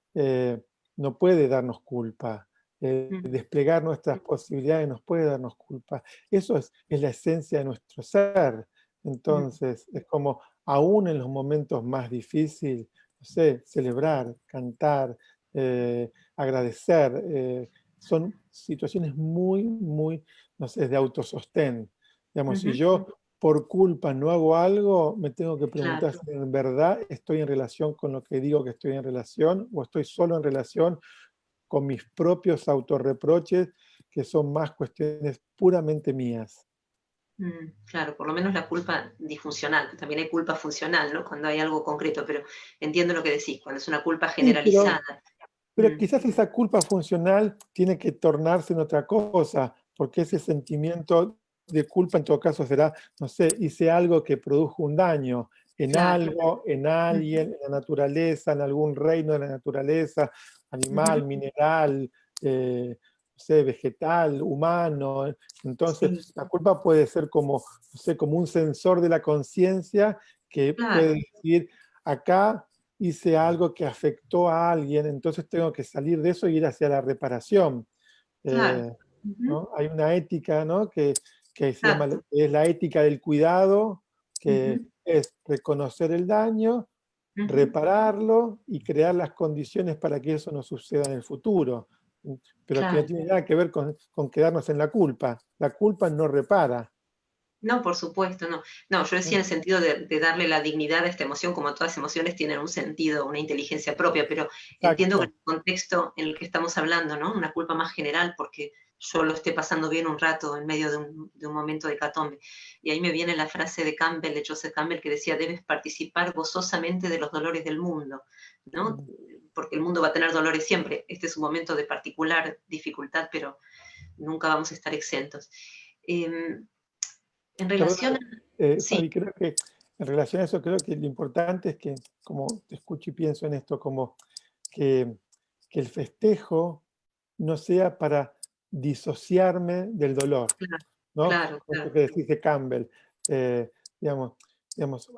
no puede darnos culpa. Desplegar nuestras posibilidades nos puede darnos culpa. Eso es la esencia de nuestro ser. Entonces, es como, aún en los momentos más difíciles, no sé, celebrar, cantar, agradecer, son situaciones muy, muy, no sé, de autosostén. Digamos, si yo por culpa no hago algo, me tengo que preguntar Claro. si en verdad estoy en relación con lo que digo que estoy en relación, o estoy solo en relación con mis propios autorreproches, que son más cuestiones puramente mías. Claro, por lo menos la culpa disfuncional. También hay culpa funcional, ¿no? Cuando hay algo concreto, pero entiendo lo que decís, cuando es una culpa Sí, generalizada. pero quizás esa culpa funcional tiene que tornarse en otra cosa, porque ese sentimiento de culpa en todo caso será, no sé, hice algo que produjo un daño en Claro. algo, en alguien, en la naturaleza, en algún reino de la naturaleza, animal, mineral, no sé, vegetal, humano. Entonces, Sí, la culpa puede ser como, no sé, como un sensor de la conciencia que claro, puede decir, acá hice algo que afectó a alguien, entonces tengo que salir de eso y ir hacia la reparación. claro. ¿No? Hay una ética, ¿no? que se llama, Exacto. que es la ética del cuidado, que Ujú, es reconocer el daño, ujú, repararlo y crear las condiciones para que eso no suceda en el futuro. Pero que no claro. tiene nada que ver con quedarnos en la culpa. La culpa no repara. No, por supuesto, no. No, yo decía en el sentido de darle la dignidad a esta emoción, como todas emociones tienen un sentido, una inteligencia propia, pero entiendo que en Exacto. el contexto en el que estamos hablando, ¿no? Una culpa más general porque yo lo esté pasando bien un rato en medio de un momento de hecatombe. Y ahí me viene la frase de Campbell, de Joseph Campbell, que decía, debes participar gozosamente de los dolores del mundo, ¿no? Porque el mundo va a tener dolores siempre. Este es un momento de particular dificultad, pero nunca vamos a estar exentos. Em, en Perdón, relación a... Sí, Fabi, creo que en relación a eso, creo que lo importante es que, como te escucho y pienso en esto, como que, que el festejo no sea para disociarme del dolor, claro, ¿no? claro, Como esto claro. que decís de Campbell. eh, digamos,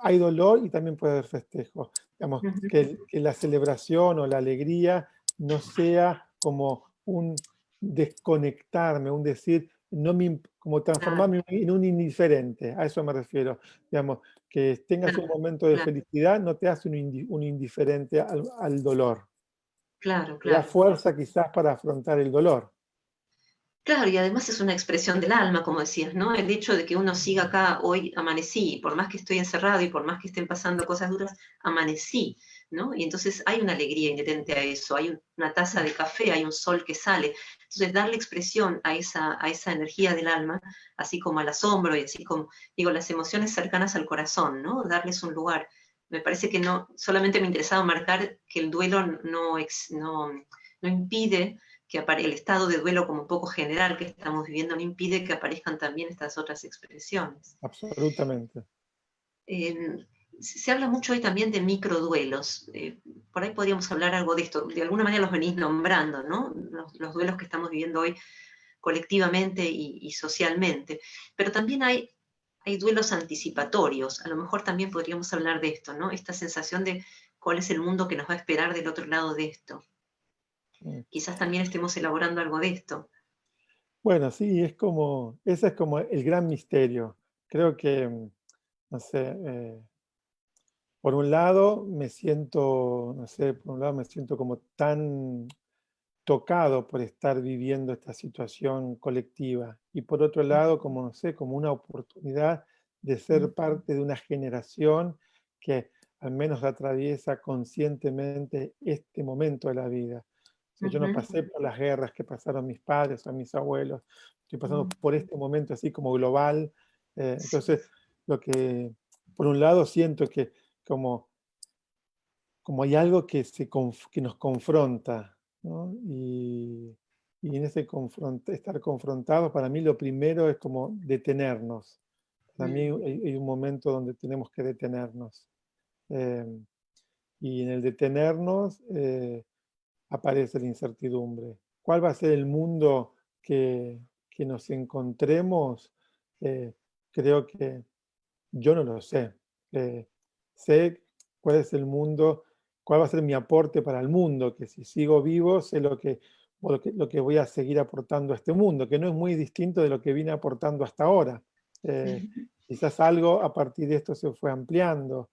hay dolor y también puede haber festejo. Digamos, Ujú, que la celebración o la alegría no sea como un desconectarme, un decir, no me, como claro, transformarme en un indiferente, a eso me refiero. Digamos, que tengas un claro, momento de claro, felicidad no te hace un indiferente al dolor. claro, Te da claro. fuerza quizás para afrontar el dolor. Claro, y además es una expresión del alma, como decías, ¿no? El hecho de que uno siga acá, hoy amanecí, y por más que estoy encerrado y por más que estén pasando cosas duras, amanecí, ¿no? Y entonces hay una alegría inherente a eso, hay una taza de café, hay un sol que sale. Entonces, darle expresión a esa energía del alma, así como al asombro y así como, digo, las emociones cercanas al corazón, ¿no? Darles un lugar. Me parece que no, solamente me interesaba marcar que el duelo no impide que el estado de duelo como un poco general que estamos viviendo no impide que aparezcan también estas otras expresiones. Absolutamente. Se habla mucho hoy también de microduelos. Por ahí podríamos hablar algo de esto. De alguna manera los venís nombrando, ¿no? Los duelos que estamos viviendo hoy colectivamente y socialmente. Pero también hay duelos anticipatorios. A lo mejor también podríamos hablar de esto, ¿no? Esta sensación de cuál es el mundo que nos va a esperar del otro lado de esto. Mm. Quizás también estemos elaborando algo de esto. Bueno, sí, ese es como el gran misterio. Creo que, no sé, por un lado me siento, no sé, por un lado me siento como tan tocado por estar viviendo esta situación colectiva y por otro lado, como, no sé, como una oportunidad de ser parte de una generación que al menos atraviesa conscientemente este momento de la vida. O sea, yo no Ujú. pasé por las guerras que pasaron mis padres o mis abuelos, estoy pasando Mm, por este momento así como global. sí, Entonces, lo que, por un lado, siento que como, como hay algo que nos confronta, ¿no? y en ese estar confrontados, para mí lo primero es como detenernos. Para mí hay un momento donde tenemos que detenernos. Y en el detenernos aparece la incertidumbre. ¿Cuál va a ser el mundo que nos encontremos? Creo que yo no lo sé. Sé cuál es el mundo, cuál va a ser mi aporte para el mundo, que si sigo vivo sé lo que voy a seguir aportando a este mundo, que no es muy distinto de lo que vine aportando hasta ahora. Quizás algo a partir de esto se fue ampliando,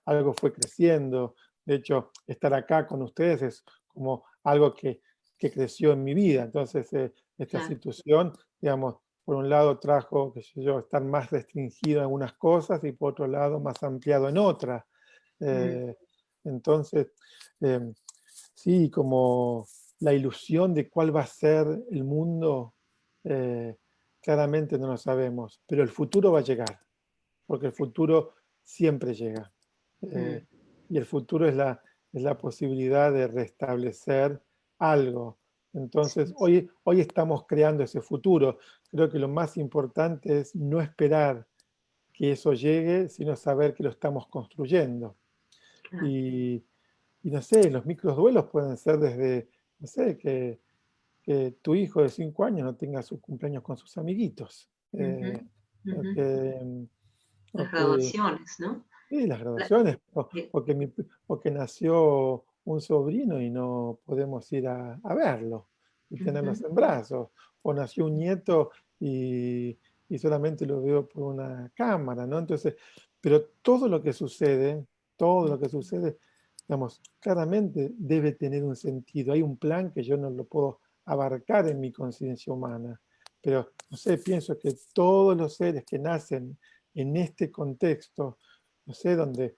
algo fue creciendo. De hecho, estar acá con ustedes es como algo que creció en mi vida. Entonces, esta Claro. situación, digamos, por un lado trajo, qué sé yo, estar más restringido en algunas cosas y por otro lado más ampliado en otras. Entonces, sí, como la ilusión de cuál va a ser el mundo, claramente no lo sabemos, pero el futuro va a llegar, porque el futuro siempre llega. Y el futuro es la posibilidad de restablecer algo. Entonces, hoy estamos creando ese futuro. Creo que lo más importante es no esperar que eso llegue, sino saber que lo estamos construyendo. Claro. Y no sé, los microduelos pueden ser desde, no sé, que tu hijo de 5 años no tenga su cumpleaños con sus amiguitos. O que, Las o que graduaciones, ¿no? Sí, las La- graduaciones, eh, o que nació un sobrino y no podemos ir a verlo y tenerlos en brazos, o nació un nieto y solamente lo veo por una cámara, ¿no? Entonces, pero todo lo que sucede, digamos, claramente debe tener un sentido. Hay un plan que yo no lo puedo abarcar en mi conciencia humana, pero, no sé, pienso que todos los seres que nacen en este contexto, no sé, donde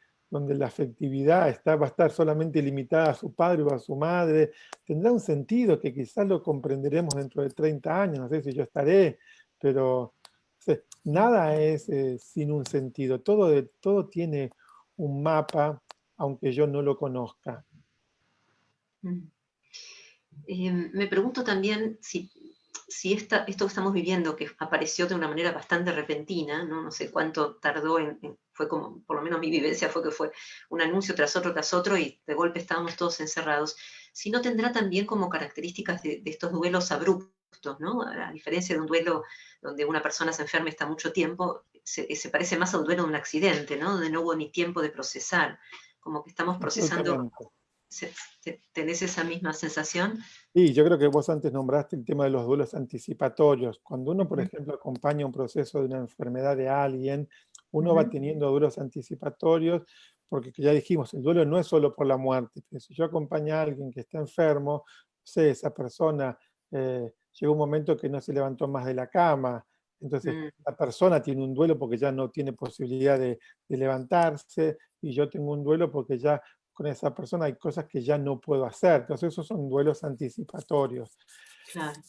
la afectividad va a estar solamente limitada a su padre o a su madre, tendrá un sentido que quizás lo comprenderemos dentro de 30 años, no sé si yo estaré, pero no sé, nada es sin un sentido, todo tiene un mapa, aunque yo no lo conozca. Me pregunto también si esto que estamos viviendo, que apareció de una manera bastante repentina, no sé cuánto tardó fue como, por lo menos mi vivencia fue que fue un anuncio tras otro y de golpe estábamos todos encerrados, si no tendrá también como características de estos duelos abruptos, ¿no? A diferencia de un duelo donde una persona se enferma y está mucho tiempo, se parece más a un duelo de un accidente, ¿no? Donde no hubo ni tiempo de procesar, como que estamos procesando. Absolutamente. ¿Tenés esa misma sensación? Sí, yo creo que vos antes nombraste el tema de los duelos anticipatorios. Cuando uno, por Ujú, ejemplo, acompaña un proceso de una enfermedad de alguien, uno va ujú, teniendo duelos anticipatorios, porque ya dijimos, el duelo no es solo por la muerte. Pero si yo acompaño a alguien que está enfermo, no sé, esa persona llegó un momento que no se levantó más de la cama, entonces mm, la persona tiene un duelo porque ya no tiene posibilidad de levantarse, y yo tengo un duelo porque ya con esa persona hay cosas que ya no puedo hacer. Entonces esos son duelos anticipatorios. claro,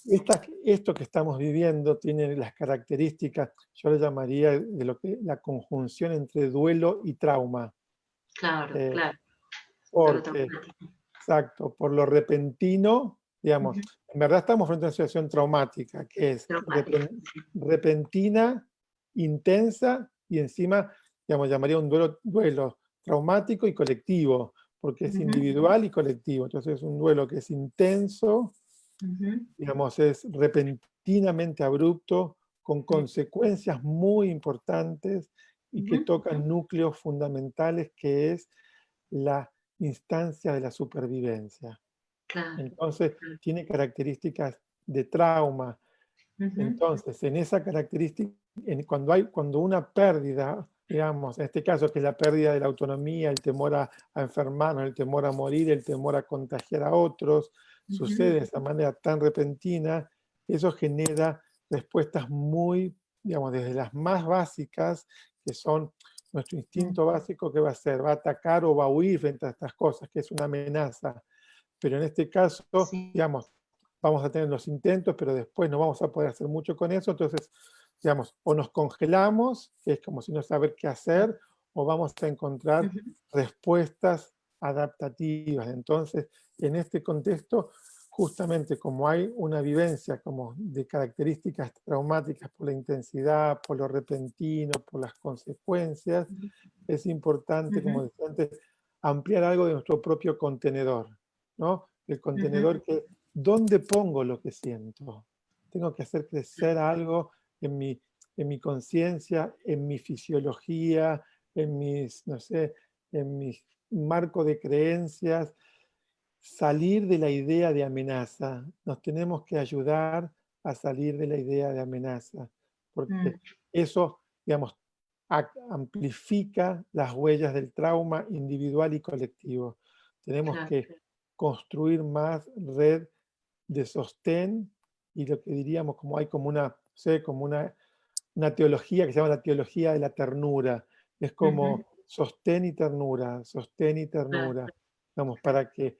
Esto que estamos viviendo tiene las características, yo le llamaría de lo que la conjunción entre duelo y trauma. claro, Eh, claro. Duelo porque, traumático. exacto, por lo repentino, digamos, Ujú, en verdad estamos frente a una situación traumática, que es traumático, sí. repentina, intensa y encima, digamos, llamaría un duelo traumático y colectivo, porque es Ujú, individual y colectivo. Entonces es un duelo que es intenso, ujú, digamos, es repentinamente abrupto, con mm, consecuencias muy importantes y que ujú, tocan núcleos fundamentales, que es la instancia de la supervivencia. claro, Entonces, claro. tiene características de trauma. Ujú, Entonces, en esa característica, cuando una pérdida, digamos, en este caso que es la pérdida de la autonomía, el temor a enfermarnos, el temor a morir, el temor a contagiar a otros, ujú, sucede de esa manera tan repentina, eso genera respuestas muy, digamos, desde las más básicas, que son nuestro mm, instinto básico, que va a ser, va a atacar o va a huir frente a estas cosas, que es una amenaza. Pero en este caso, sí, digamos, vamos a tener los intentos, pero después no vamos a poder hacer mucho con eso. Entonces, digamos, o nos congelamos, que es como si no saber qué hacer, o vamos a encontrar ujú, respuestas adaptativas. Entonces, en este contexto, justamente como hay una vivencia como de características traumáticas por la intensidad, por lo repentino, por las consecuencias, es importante, como decía antes, ampliar algo de nuestro propio contenedor, ¿no? El contenedor que, ¿dónde pongo lo que siento? Tengo que hacer crecer algo en mi conciencia, en mi fisiología, en mis, no sé, en mi marco de creencias, salir de la idea de amenaza. Nos tenemos que ayudar a salir de la idea de amenaza, porque eso, digamos, amplifica las huellas del trauma individual y colectivo. Tenemos Claro. que construir más red de sostén y lo que diríamos como hay como una, no sé, como una teología que se llama la teología de la ternura. Es como sostén y ternura, sostén y ternura. Vamos, para que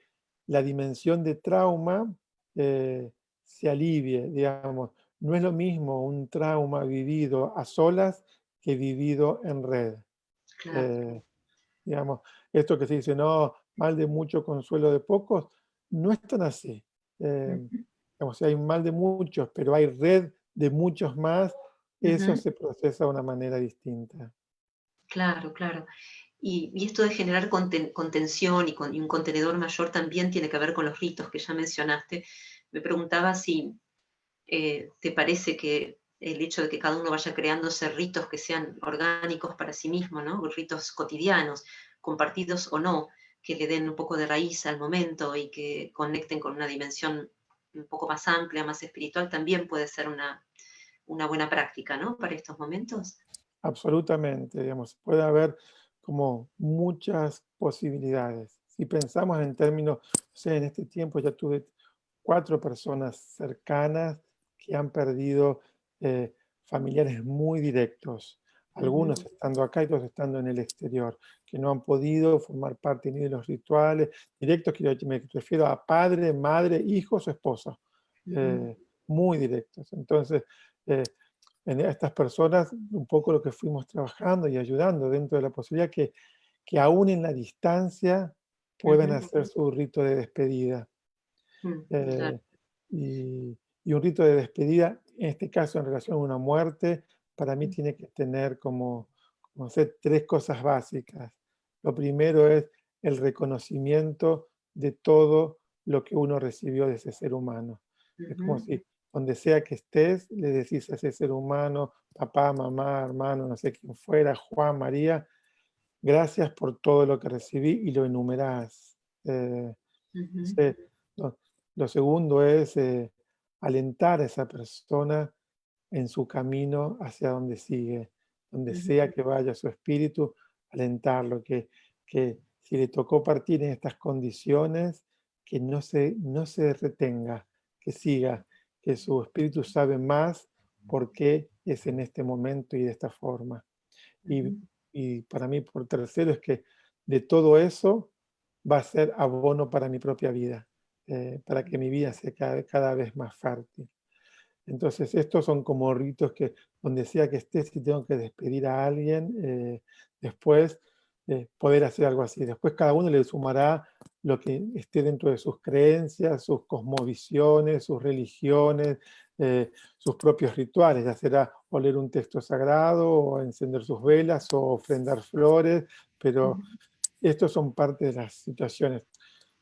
la dimensión de trauma se alivie, digamos. No es lo mismo un trauma vivido a solas que vivido en red. Claro. Digamos, esto que se dice, no, mal de mucho, consuelo de pocos, no es tan así. Digamos, si hay mal de muchos, pero hay red de muchos más, eso se procesa de una manera distinta. Claro, claro. Y esto de generar contención y un contenedor mayor también tiene que ver con los ritos que ya mencionaste. Me preguntaba si te parece que el hecho de que cada uno vaya creándose ritos que sean orgánicos para sí mismo, ¿no? Ritos cotidianos, compartidos o no, que le den un poco de raíz al momento y que conecten con una dimensión un poco más amplia, más espiritual, también puede ser una buena práctica, ¿no? Para estos momentos. Absolutamente, digamos, puede haber como muchas posibilidades. Si pensamos en términos, no sé, en este tiempo ya tuve 4 personas cercanas que han perdido familiares muy directos, algunos estando acá y otros estando en el exterior, que no han podido formar parte ni de los rituales directos, que me refiero a padre, madre, hijos o esposa, muy directos. Entonces, en estas personas, un poco lo que fuimos trabajando y ayudando dentro de la posibilidad que aún en la distancia puedan hacer su rito de despedida. Claro. Y un rito de despedida, en este caso en relación a una muerte, para mí tiene que tener como hacer 3 cosas básicas. Lo primero es el reconocimiento de todo lo que uno recibió de ese ser humano. Es como si donde sea que estés, le decís a ese ser humano, papá, mamá, hermano, no sé quién fuera, Juan, María, gracias por todo lo que recibí y lo enumerás. Sí, lo segundo es alentar a esa persona en su camino hacia donde sigue, donde sea que vaya su espíritu, alentarlo, que si le tocó partir en estas condiciones, que no se retenga, que siga, que su espíritu sabe más por qué es en este momento y de esta forma. Y para mí, por tercero, es que de todo eso va a ser abono para mi propia vida, para que mi vida sea cada vez más fértil. Entonces, estos son como ritos que, donde sea que esté, si tengo que despedir a alguien, después poder hacer algo así. Después cada uno le sumará lo que esté dentro de sus creencias, sus cosmovisiones, sus religiones, sus propios rituales, ya será o leer un texto sagrado, o encender sus velas, o ofrendar flores, pero estos son parte de las situaciones.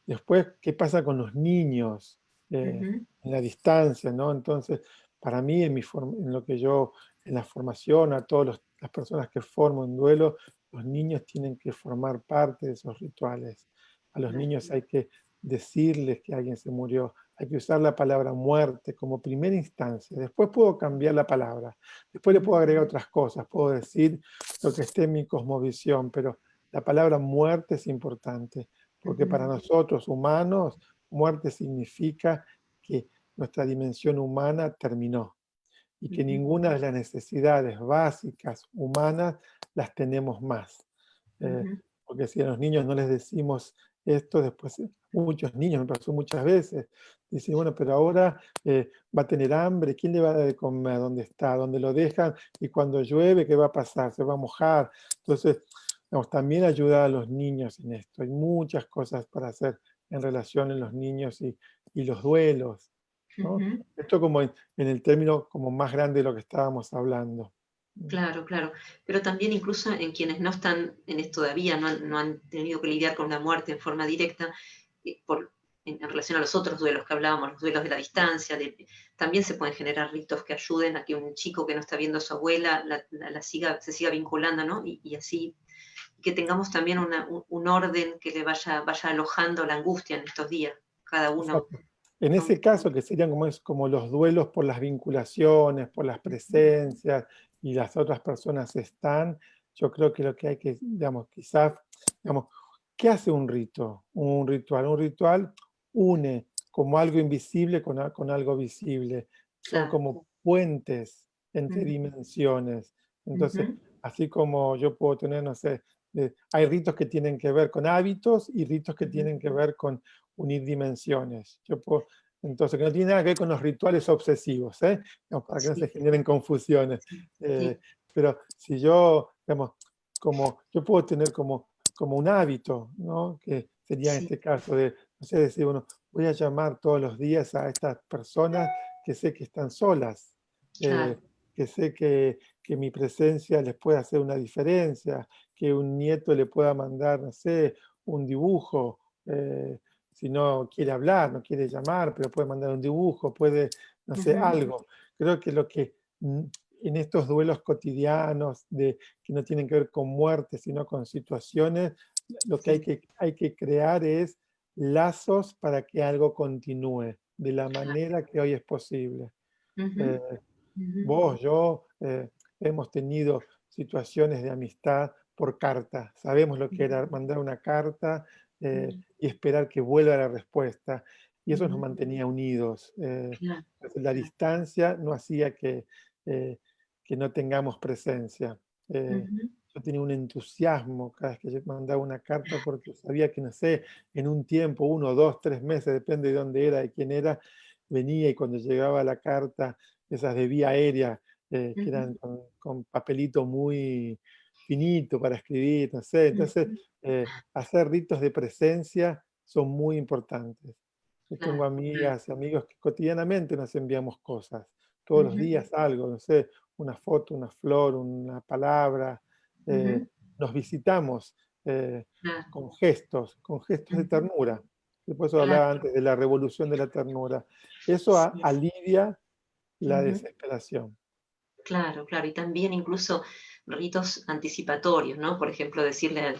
Después, ¿qué pasa con los niños en la distancia, ¿no? Entonces, para mí, en lo que yo, en la formación, a todas las personas que formo en duelo, los niños tienen que formar parte de esos rituales. A los niños hay que decirles que alguien se murió, hay que usar la palabra muerte como primera instancia. Después puedo cambiar la palabra, después le puedo agregar otras cosas, puedo decir lo que esté en mi cosmovisión, pero la palabra muerte es importante. Porque para nosotros humanos, muerte significa que nuestra dimensión humana terminó y que ninguna de las necesidades básicas humanas las tenemos más. Porque si a los niños no les decimos esto, después muchos niños, me pasó muchas veces, dicen, bueno, pero ahora va a tener hambre, ¿quién le va a dar de comer? ¿Dónde está? ¿Dónde lo dejan? Y cuando llueve, ¿qué va a pasar? Se va a mojar. Entonces, también ayuda a los niños en esto. Hay muchas cosas para hacer en relación a los niños y y los duelos, ¿no? Ujú. Esto como en el término como más grande de lo que estábamos hablando. Claro, claro. Pero también incluso en quienes no están en esto todavía, no han tenido que lidiar con una muerte en forma directa, en relación a los otros duelos que hablábamos, los duelos de la distancia, también se pueden generar ritos que ayuden a que un chico que no está viendo a su abuela se siga vinculando, ¿no? Y así, que tengamos también un orden que le vaya alojando la angustia en estos días, cada uno. Exacto. En ese caso, que serían como los duelos por las vinculaciones, por las presencias, y las otras personas están, yo creo que lo que hay que, digamos, quizás, digamos, ¿qué hace un rito? Un ritual. Un ritual une como algo invisible con algo visible. Son Claro. como puentes entre Ujú. dimensiones. Entonces, Ujú. así como yo puedo tener, no sé, hay ritos que tienen que ver con hábitos y ritos que Ujú. tienen que ver con unir dimensiones. Entonces, que no tiene nada que ver con los rituales obsesivos, ¿eh? Digamos, para que no Sí, se generen confusiones. sí, Eh, sí. pero si yo, digamos, yo puedo tener como un hábito, ¿no? Que sería en Sí, este caso de, no sé, decir, bueno, voy a llamar todos los días a estas personas que sé que están solas, claro. eh, que sé que mi presencia les puede hacer una diferencia, que un nieto le pueda mandar, no sé, un dibujo, si no quiere hablar, no quiere llamar, pero puede mandar un dibujo, puede, no sé, Ujú. algo. Creo que lo que en estos duelos cotidianos que no tienen que ver con muerte, sino con situaciones, lo que Sí, hay que crear es lazos para que algo continúe de la claro. manera que hoy es posible. Ujú. Eh, Ujú. Vos, yo, hemos tenido situaciones de amistad por carta. Sabemos lo que era mandar una carta Ujú. y esperar que vuelva la respuesta. Y eso nos Ujú. mantenía unidos. Claro, La claro. distancia no hacía eh, que no tengamos presencia. Ujú. Yo tenía un entusiasmo cada vez que yo mandaba una carta porque sabía que, no sé, en un tiempo, 1, 2, 3 meses, depende de dónde era, de quién era, venía y cuando llegaba la carta, esas de vía aérea, que eran Ujú. con papelito muy finito para escribir, no sé. Entonces, Ujú. hacer ritos de presencia son muy importantes. Yo tengo Claro, claro. amigas y amigos que cotidianamente nos enviamos cosas, todos los Ujú. días algo, no sé, una foto, una flor, una palabra. Ujú. Nos visitamos Claro. con gestos de Ujú. ternura. Por eso Claro. hablaba antes de la revolución de la ternura. Eso Sí. alivia la Ujú. desesperación. Claro, claro. Y también incluso ritos anticipatorios, ¿no? Por ejemplo, decirle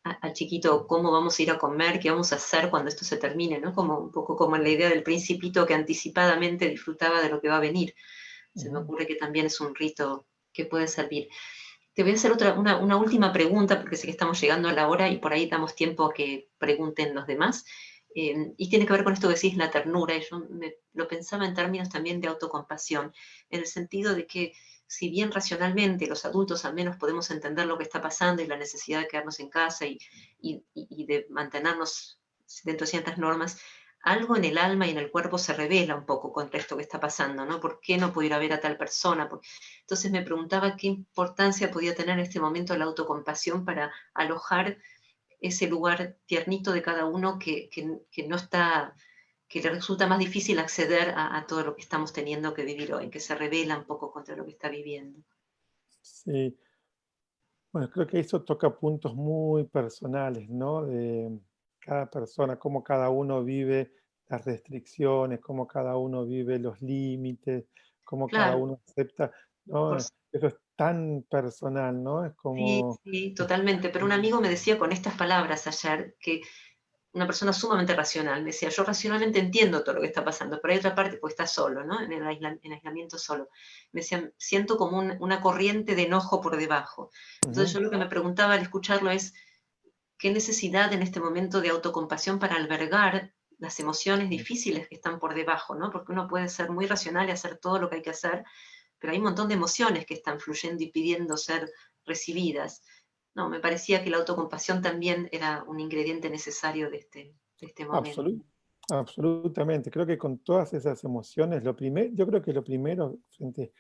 al chiquito cómo vamos a ir a comer, qué vamos a hacer cuando esto se termine, ¿no? Como un poco como en la idea del principito que anticipadamente disfrutaba de lo que va a venir. Se me Ujú. ocurre que también es un rito que puede servir. Te voy a hacer una última pregunta, porque sé que estamos llegando a la hora y por ahí damos tiempo a que pregunten los demás. Y tiene que ver con esto que decís, la ternura. Y yo lo pensaba en términos también de autocompasión, en el sentido de que si bien racionalmente los adultos al menos podemos entender lo que está pasando y la necesidad de quedarnos en casa y de mantenernos dentro de ciertas normas, algo en el alma y en el cuerpo se revela un poco contra esto que está pasando, ¿no? ¿Por qué no puedo ir a ver a tal persona? Entonces me preguntaba qué importancia podía tener en este momento la autocompasión para alojar ese lugar tiernito de cada uno que no está, que le resulta más difícil acceder a todo lo que estamos teniendo que vivir hoy, que se revela un poco contra lo que está viviendo. Sí, bueno, creo que eso toca puntos muy personales, ¿no? De cada persona, cómo cada uno vive las restricciones, cómo cada uno vive los límites, cómo cada Claro, uno acepta, por, ¿no? Eso es tan personal, ¿no? Es sí, como, sí, totalmente. Pero un amigo me decía con estas palabras ayer que una persona sumamente racional. Me decía, yo racionalmente entiendo todo lo que está pasando, pero hay otra parte, pues está solo, ¿no? En aislamiento solo. Me decía, siento como una corriente de enojo por debajo. Entonces ujú, yo lo que me preguntaba al escucharlo es, ¿qué necesidad en este momento de autocompasión para albergar las emociones difíciles que están por debajo, ¿no? Porque uno puede ser muy racional y hacer todo lo que hay que hacer, pero hay un montón de emociones que están fluyendo y pidiendo ser recibidas. No, me parecía que la autocompasión también era un ingrediente necesario de este momento. absolu- absolutamente. Creo que con todas esas emociones, yo creo que lo primero frente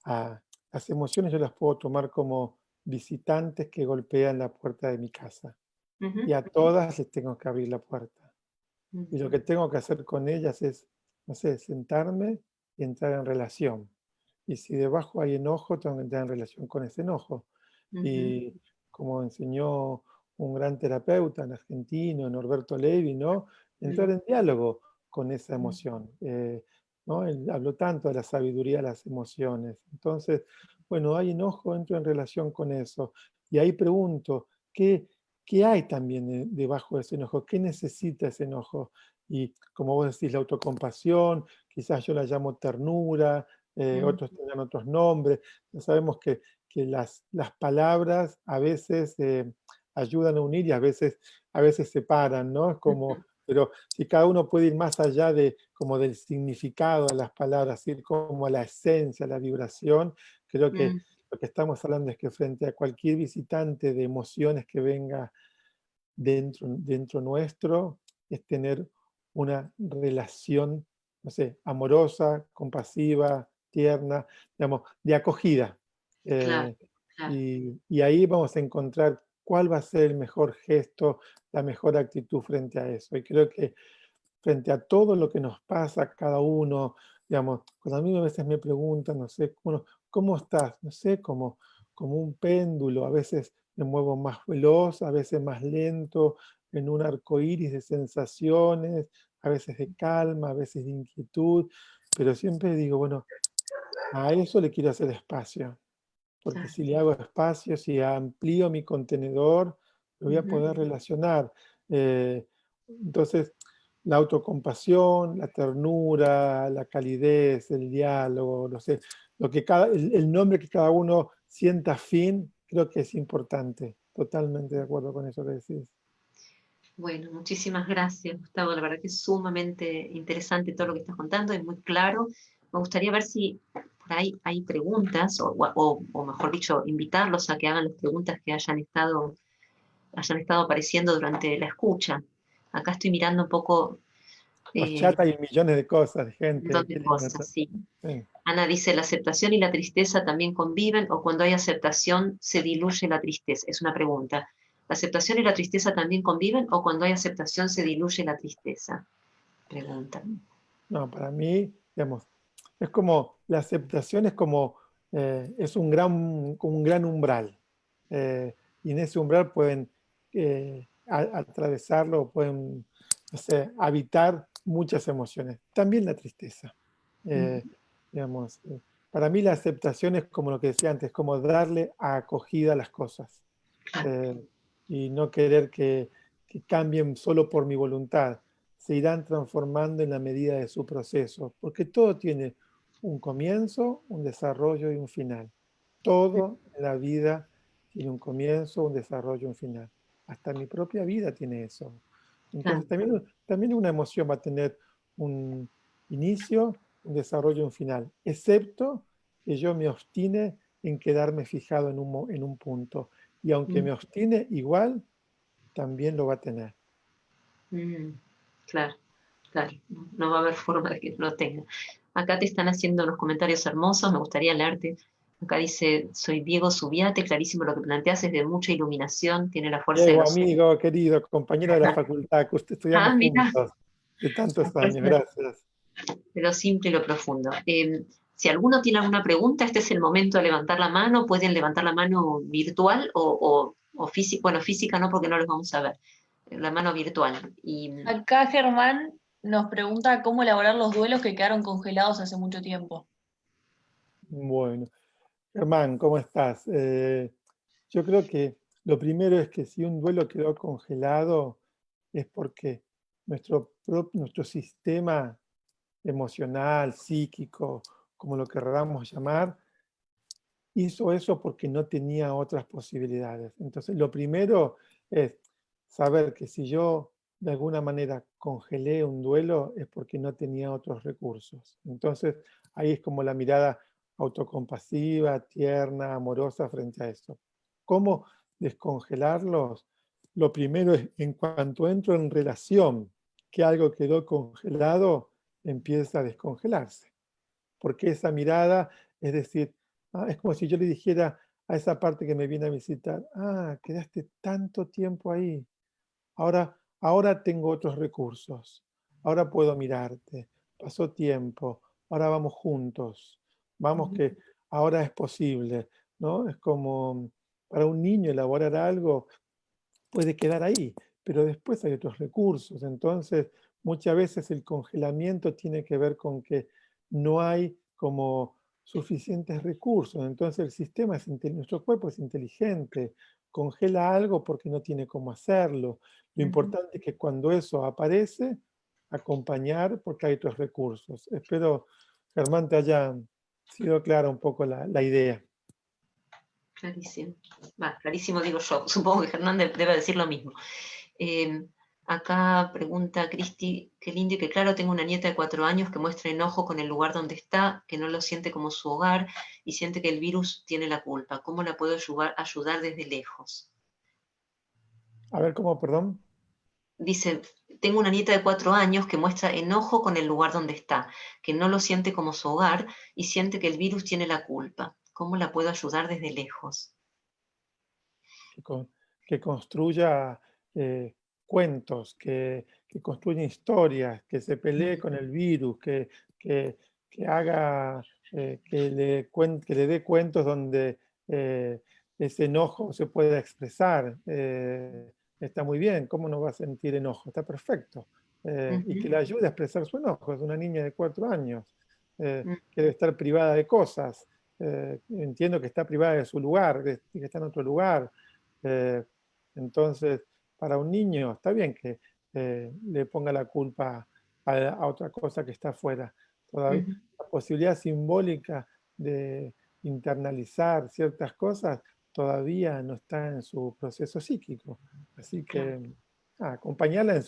a las emociones yo las puedo tomar como visitantes que golpean la puerta de mi casa. Y Ujú. a todas les tengo que abrir la puerta. Y lo que tengo que hacer con ellas es, no sé, sentarme y entrar en relación. Y si debajo hay enojo, tengo que entrar en relación con ese enojo. Y como enseñó un gran terapeuta en argentino, Norberto Levi, ¿no? Entrar en diálogo con esa emoción. ¿No? Él habló tanto de la sabiduría de las emociones. Entonces, bueno, hay enojo, entro en relación con eso. Y ahí pregunto, ¿qué hay también debajo de ese enojo? ¿Qué necesita ese enojo? Y como vos decís, la autocompasión, quizás yo la llamo ternura, otros tengan otros nombres. Ya sabemos que las palabras a veces ayudan a unir y a veces separan, ¿no? Es como, pero si cada uno puede ir más allá de, como del significado de las palabras, ir como a la esencia, a la vibración, creo que lo que estamos hablando es que frente a cualquier visitante de emociones que venga dentro nuestro, es tener una relación, no sé, amorosa, compasiva, tierna, digamos, de acogida. Claro, Eh, claro. y ahí vamos a encontrar cuál va a ser el mejor gesto, la mejor actitud frente a eso. Y creo que frente a todo lo que nos pasa a cada uno, digamos, cuando a mí a veces me preguntan, no sé, ¿cómo estás? No sé, como un péndulo, a veces me muevo más veloz, a veces más lento, en un arco iris de sensaciones, a veces de calma, a veces de inquietud, pero siempre digo, bueno, a eso le quiero hacer espacio, porque Claro. si le hago espacio, si amplío mi contenedor, lo voy a poder relacionar. Entonces, la autocompasión, la ternura, la calidez, el diálogo, no sé, el nombre que cada uno sienta afín, creo que es importante. Totalmente de acuerdo con eso que decís. Bueno, muchísimas gracias, Gustavo. La verdad que es sumamente interesante todo lo que estás contando, es muy claro. Me gustaría ver si por ahí hay preguntas, o mejor dicho, invitarlos a que hagan las preguntas que hayan estado apareciendo durante la escucha. Acá estoy mirando un poco Los eh, chats hay millones de cosas, de un gente montón que de linda. cosas, sí. Sí. Ana dice, ¿la aceptación y la tristeza también conviven o cuando hay aceptación se diluye la tristeza? Es una pregunta. ¿La aceptación y la tristeza también conviven o cuando hay aceptación se diluye la tristeza? Pregunta. No, para mí, digamos, es como, la aceptación es como, es como un gran umbral. Y en ese umbral pueden atravesarlo, pueden, no sé, habitar muchas emociones. También la tristeza. Eh, digamos, para mí la aceptación es como lo que decía antes, como darle acogida a las cosas. eh, y no querer que cambien solo por mi voluntad. Se irán transformando en la medida de su proceso, porque todo tiene un comienzo, un desarrollo y un final. Todo en la vida tiene un comienzo, un desarrollo y un final. Hasta mi propia vida tiene eso. Claro. Entonces también una emoción va a tener un inicio, un desarrollo y un final, excepto que yo me obstine en quedarme fijado en un punto. Y aunque me obstine, igual también lo va a tener. Claro, claro. No va a haber forma de que no lo tenga. Acá te están haciendo unos comentarios hermosos, me gustaría leerte. Acá dice, soy Diego Subiate, clarísimo lo que planteas, es de mucha iluminación, tiene la fuerza de Diego, los... amigo, querido, compañero de la facultad, que estudiamos Mira, juntos de la tantos años, fuerza gracias. de lo simple y lo profundo. Si alguno tiene alguna pregunta, este es el momento de levantar la mano. Pueden levantar la mano virtual o física. Bueno, física no, porque no los vamos a ver. La mano virtual. Y Acá Germán nos pregunta cómo elaborar los duelos que quedaron congelados hace mucho tiempo. Bueno, Germán, ¿cómo estás? Yo creo que lo primero es que si un duelo quedó congelado es porque nuestro sistema emocional, psíquico, como lo querramos llamar, hizo eso porque no tenía otras posibilidades. Entonces, lo primero es saber que si yo de alguna manera congelé un duelo es porque no tenía otros recursos. Entonces, ahí es como la mirada autocompasiva, tierna, amorosa frente a eso. ¿Cómo descongelarlos? Lo primero es, en cuanto entro en relación que algo quedó congelado, empieza a descongelarse. Porque esa mirada, es decir, es como si yo le dijera a esa parte que me viene a visitar, quedaste tanto tiempo ahí, ahora ahora tengo otros recursos, ahora puedo mirarte, pasó tiempo, ahora vamos juntos, vamos que ahora es posible, ¿no? Es como para un niño elaborar algo puede quedar ahí, pero después hay otros recursos. Entonces, muchas veces el congelamiento tiene que ver con que no hay como suficientes recursos. Entonces, el sistema nuestro cuerpo es inteligente, congela algo porque no tiene cómo hacerlo. Lo importante es que cuando eso aparece, acompañar porque hay otros recursos. Espero, Germán, te haya sido clara un poco la idea. Clarísimo. Clarísimo digo yo. Supongo que Fernández debe decir lo mismo. Acá pregunta Cristi, qué lindo y que claro, tengo una nieta de 4 años que muestra enojo con el lugar donde está, que no lo siente como su hogar y siente que el virus tiene la culpa. ¿Cómo la puedo ayudar desde lejos? A ver, ¿cómo, perdón? Dice, tengo una nieta de 4 años que muestra enojo con el lugar donde está, que no lo siente como su hogar y siente que el virus tiene la culpa. ¿Cómo la puedo ayudar desde lejos? Que construya cuentos, que construya historias, que se pelee con el virus, que haga, que le dé cuentos donde ese enojo se pueda expresar. Está muy bien, ¿cómo no va a sentir enojo? Está perfecto. Y que le ayude a expresar su enojo. Es una niña de 4 años, que debe estar privada de cosas. Entiendo que está privada de su lugar, que está en otro lugar. Entonces, para un niño está bien que le ponga la culpa a otra cosa que está afuera. Todavía la posibilidad simbólica de internalizar ciertas cosas todavía no está en su proceso psíquico. Así que acompañarla en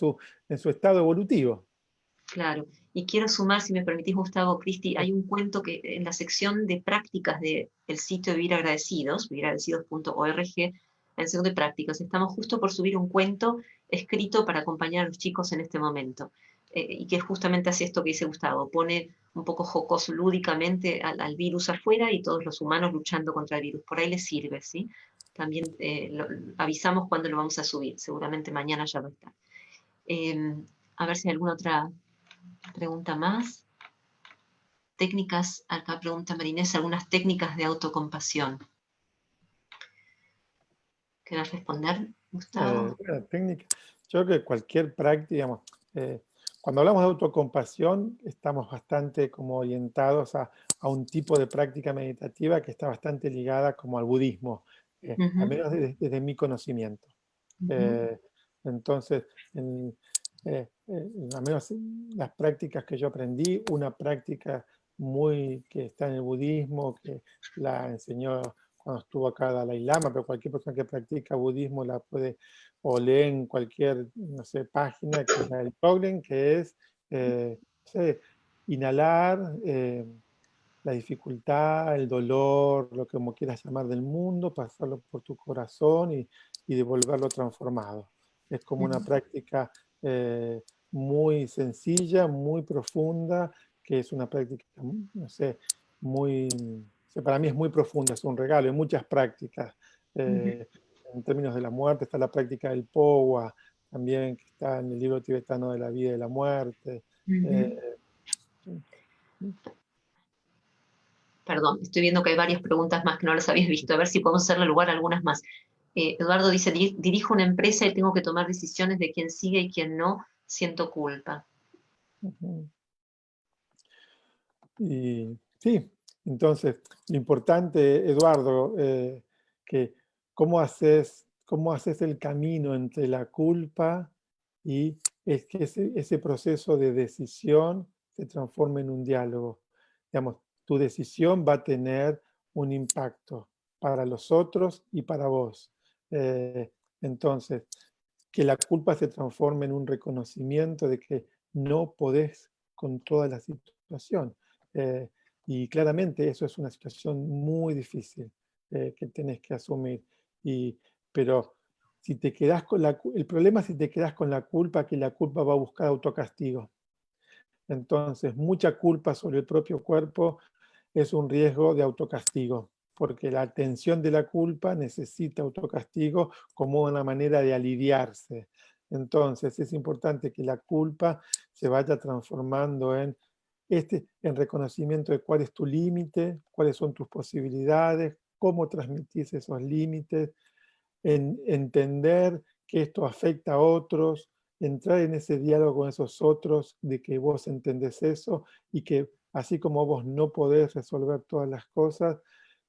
su estado evolutivo. Claro, y quiero sumar, si me permitís, Gustavo, Cristi, hay un cuento que en la sección de prácticas del sitio de Vivir Agradecidos, viviragradecidos.org, en el sección de prácticas, estamos justo por subir un cuento escrito para acompañar a los chicos en este momento, y que justamente hace esto que dice Gustavo, pone un poco jocoso, lúdicamente al virus afuera y todos los humanos luchando contra el virus. Por ahí les sirve, ¿sí? También avisamos cuándo lo vamos a subir, seguramente mañana ya va a estar. A ver si hay alguna otra pregunta más. Técnicas, acá pregunta Marinés, algunas técnicas de autocompasión. ¿Querés responder, Gustavo? Técnica. Yo creo que cualquier práctica, digamos, cuando hablamos de autocompasión, estamos bastante como orientados a un tipo de práctica meditativa que está bastante ligada como al budismo, al menos desde mi conocimiento. Entonces, al menos las prácticas que yo aprendí, una práctica muy que está en el budismo, que la enseñó cuando estuvo acá Dalai Lama, pero cualquier persona que practica budismo la puede o lee en cualquier, no sé, página, que es la del Toglen, que es no sé, inhalar la dificultad, el dolor, lo que como quieras llamar del mundo, pasarlo por tu corazón y devolverlo transformado. Es como una práctica muy sencilla, muy profunda, que es una práctica, no sé, muy, para mí es muy profunda, es un regalo, hay muchas prácticas. En términos de la muerte está la práctica del Powa, también que está en el libro tibetano de la vida y de la muerte. Perdón, estoy viendo que hay varias preguntas más que no las habías visto. A ver si podemos hacerle lugar a algunas más. Eduardo dice, dirijo una empresa y tengo que tomar decisiones de quién sigue y quién no, siento culpa. Y sí, entonces, lo importante, Eduardo, que cómo haces el camino entre la culpa y es que ese proceso de decisión se transforme en un diálogo. Digamos, tu decisión va a tener un impacto para los otros y para vos. Entonces, que la culpa se transforme en un reconocimiento de que no podés con toda la situación. Y claramente eso es una situación muy difícil que tenés que asumir. Pero si te quedás con el problema es si te quedás con la culpa, que la culpa va a buscar autocastigo. Entonces, mucha culpa sobre el propio cuerpo es un riesgo de autocastigo, porque la atención de la culpa necesita autocastigo como una manera de aliviarse. Entonces es importante que la culpa se vaya transformando en reconocimiento de cuál es tu límite, cuáles son tus posibilidades, cómo transmitís esos límites, en entender que esto afecta a otros, entrar en ese diálogo con esos otros, de que vos entendés eso y que así como vos no podés resolver todas las cosas,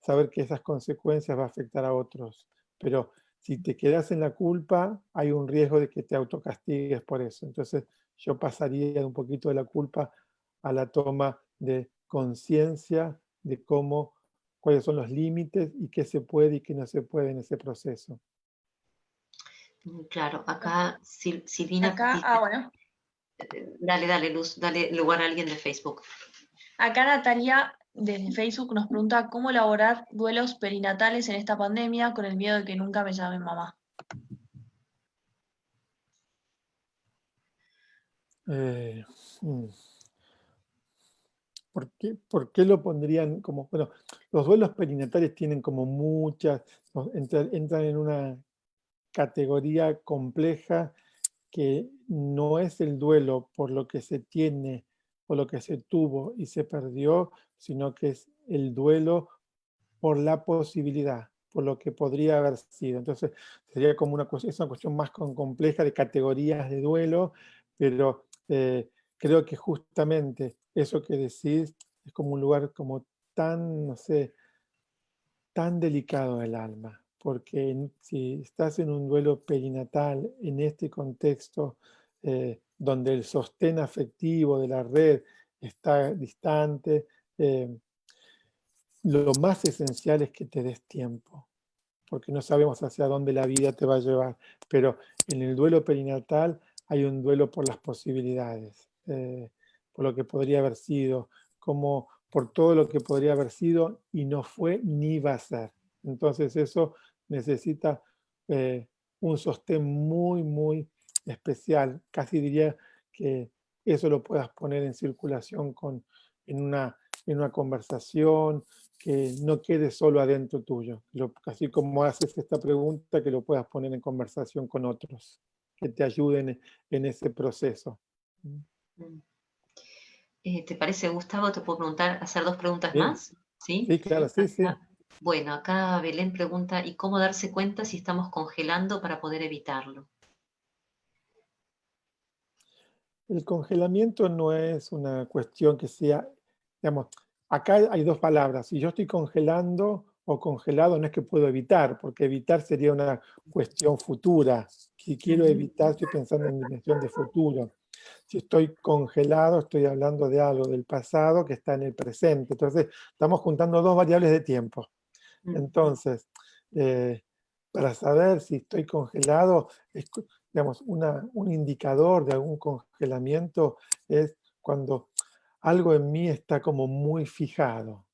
saber que esas consecuencias va a afectar a otros. Pero si te quedás en la culpa, hay un riesgo de que te autocastigues por eso. Entonces yo pasaría de un poquito de la culpa a la toma de conciencia de cuáles son los límites y qué se puede y qué no se puede en ese proceso. Claro, acá Silvina Acá, dice, bueno, dale Luz, dale lugar a alguien de Facebook. acá Natalia desde Facebook nos pregunta cómo elaborar duelos perinatales en esta pandemia con el miedo de que nunca me llamen mamá. ¿Por qué lo pondrían como, bueno, los duelos perinatales tienen como muchas, entran en una categoría compleja que no es el duelo por lo que se tiene o lo que se tuvo y se perdió, sino que es el duelo por la posibilidad, por lo que podría haber sido. Entonces, sería como es una cuestión más compleja de categorías de duelo, pero creo que justamente eso que decís es como un lugar como tan, no sé, tan delicado del alma, porque si estás en un duelo perinatal, en este contexto, donde el sostén afectivo de la red está distante, lo más esencial es que te des tiempo, porque no sabemos hacia dónde la vida te va a llevar, pero en el duelo perinatal hay un duelo por las posibilidades, por lo que podría haber sido, como por todo lo que podría haber sido y no fue ni va a ser. Entonces eso necesita un sostén muy, muy especial. Casi diría que eso lo puedas poner en circulación en una conversación, que no quede solo adentro tuyo. Así como haces esta pregunta, que lo puedas poner en conversación con otros, que te ayuden en ese proceso. ¿Te parece, Gustavo? ¿Te puedo hacer 2 preguntas Sí, más? ¿Sí? sí, claro, sí, sí. Bueno, acá Belén pregunta, ¿y cómo darse cuenta si estamos congelando para poder evitarlo? El congelamiento no es una cuestión que sea, digamos, acá hay dos palabras. Si yo estoy congelando o congelado, no es que puedo evitar, porque evitar sería una cuestión futura. Si quiero evitar, estoy pensando en dimensión de futuro. Si estoy congelado, estoy hablando de algo del pasado que está en el presente. Entonces, estamos juntando dos variables de tiempo. Entonces, para saber si estoy congelado, digamos, un indicador de algún congelamiento es cuando algo en mí está como muy fijado,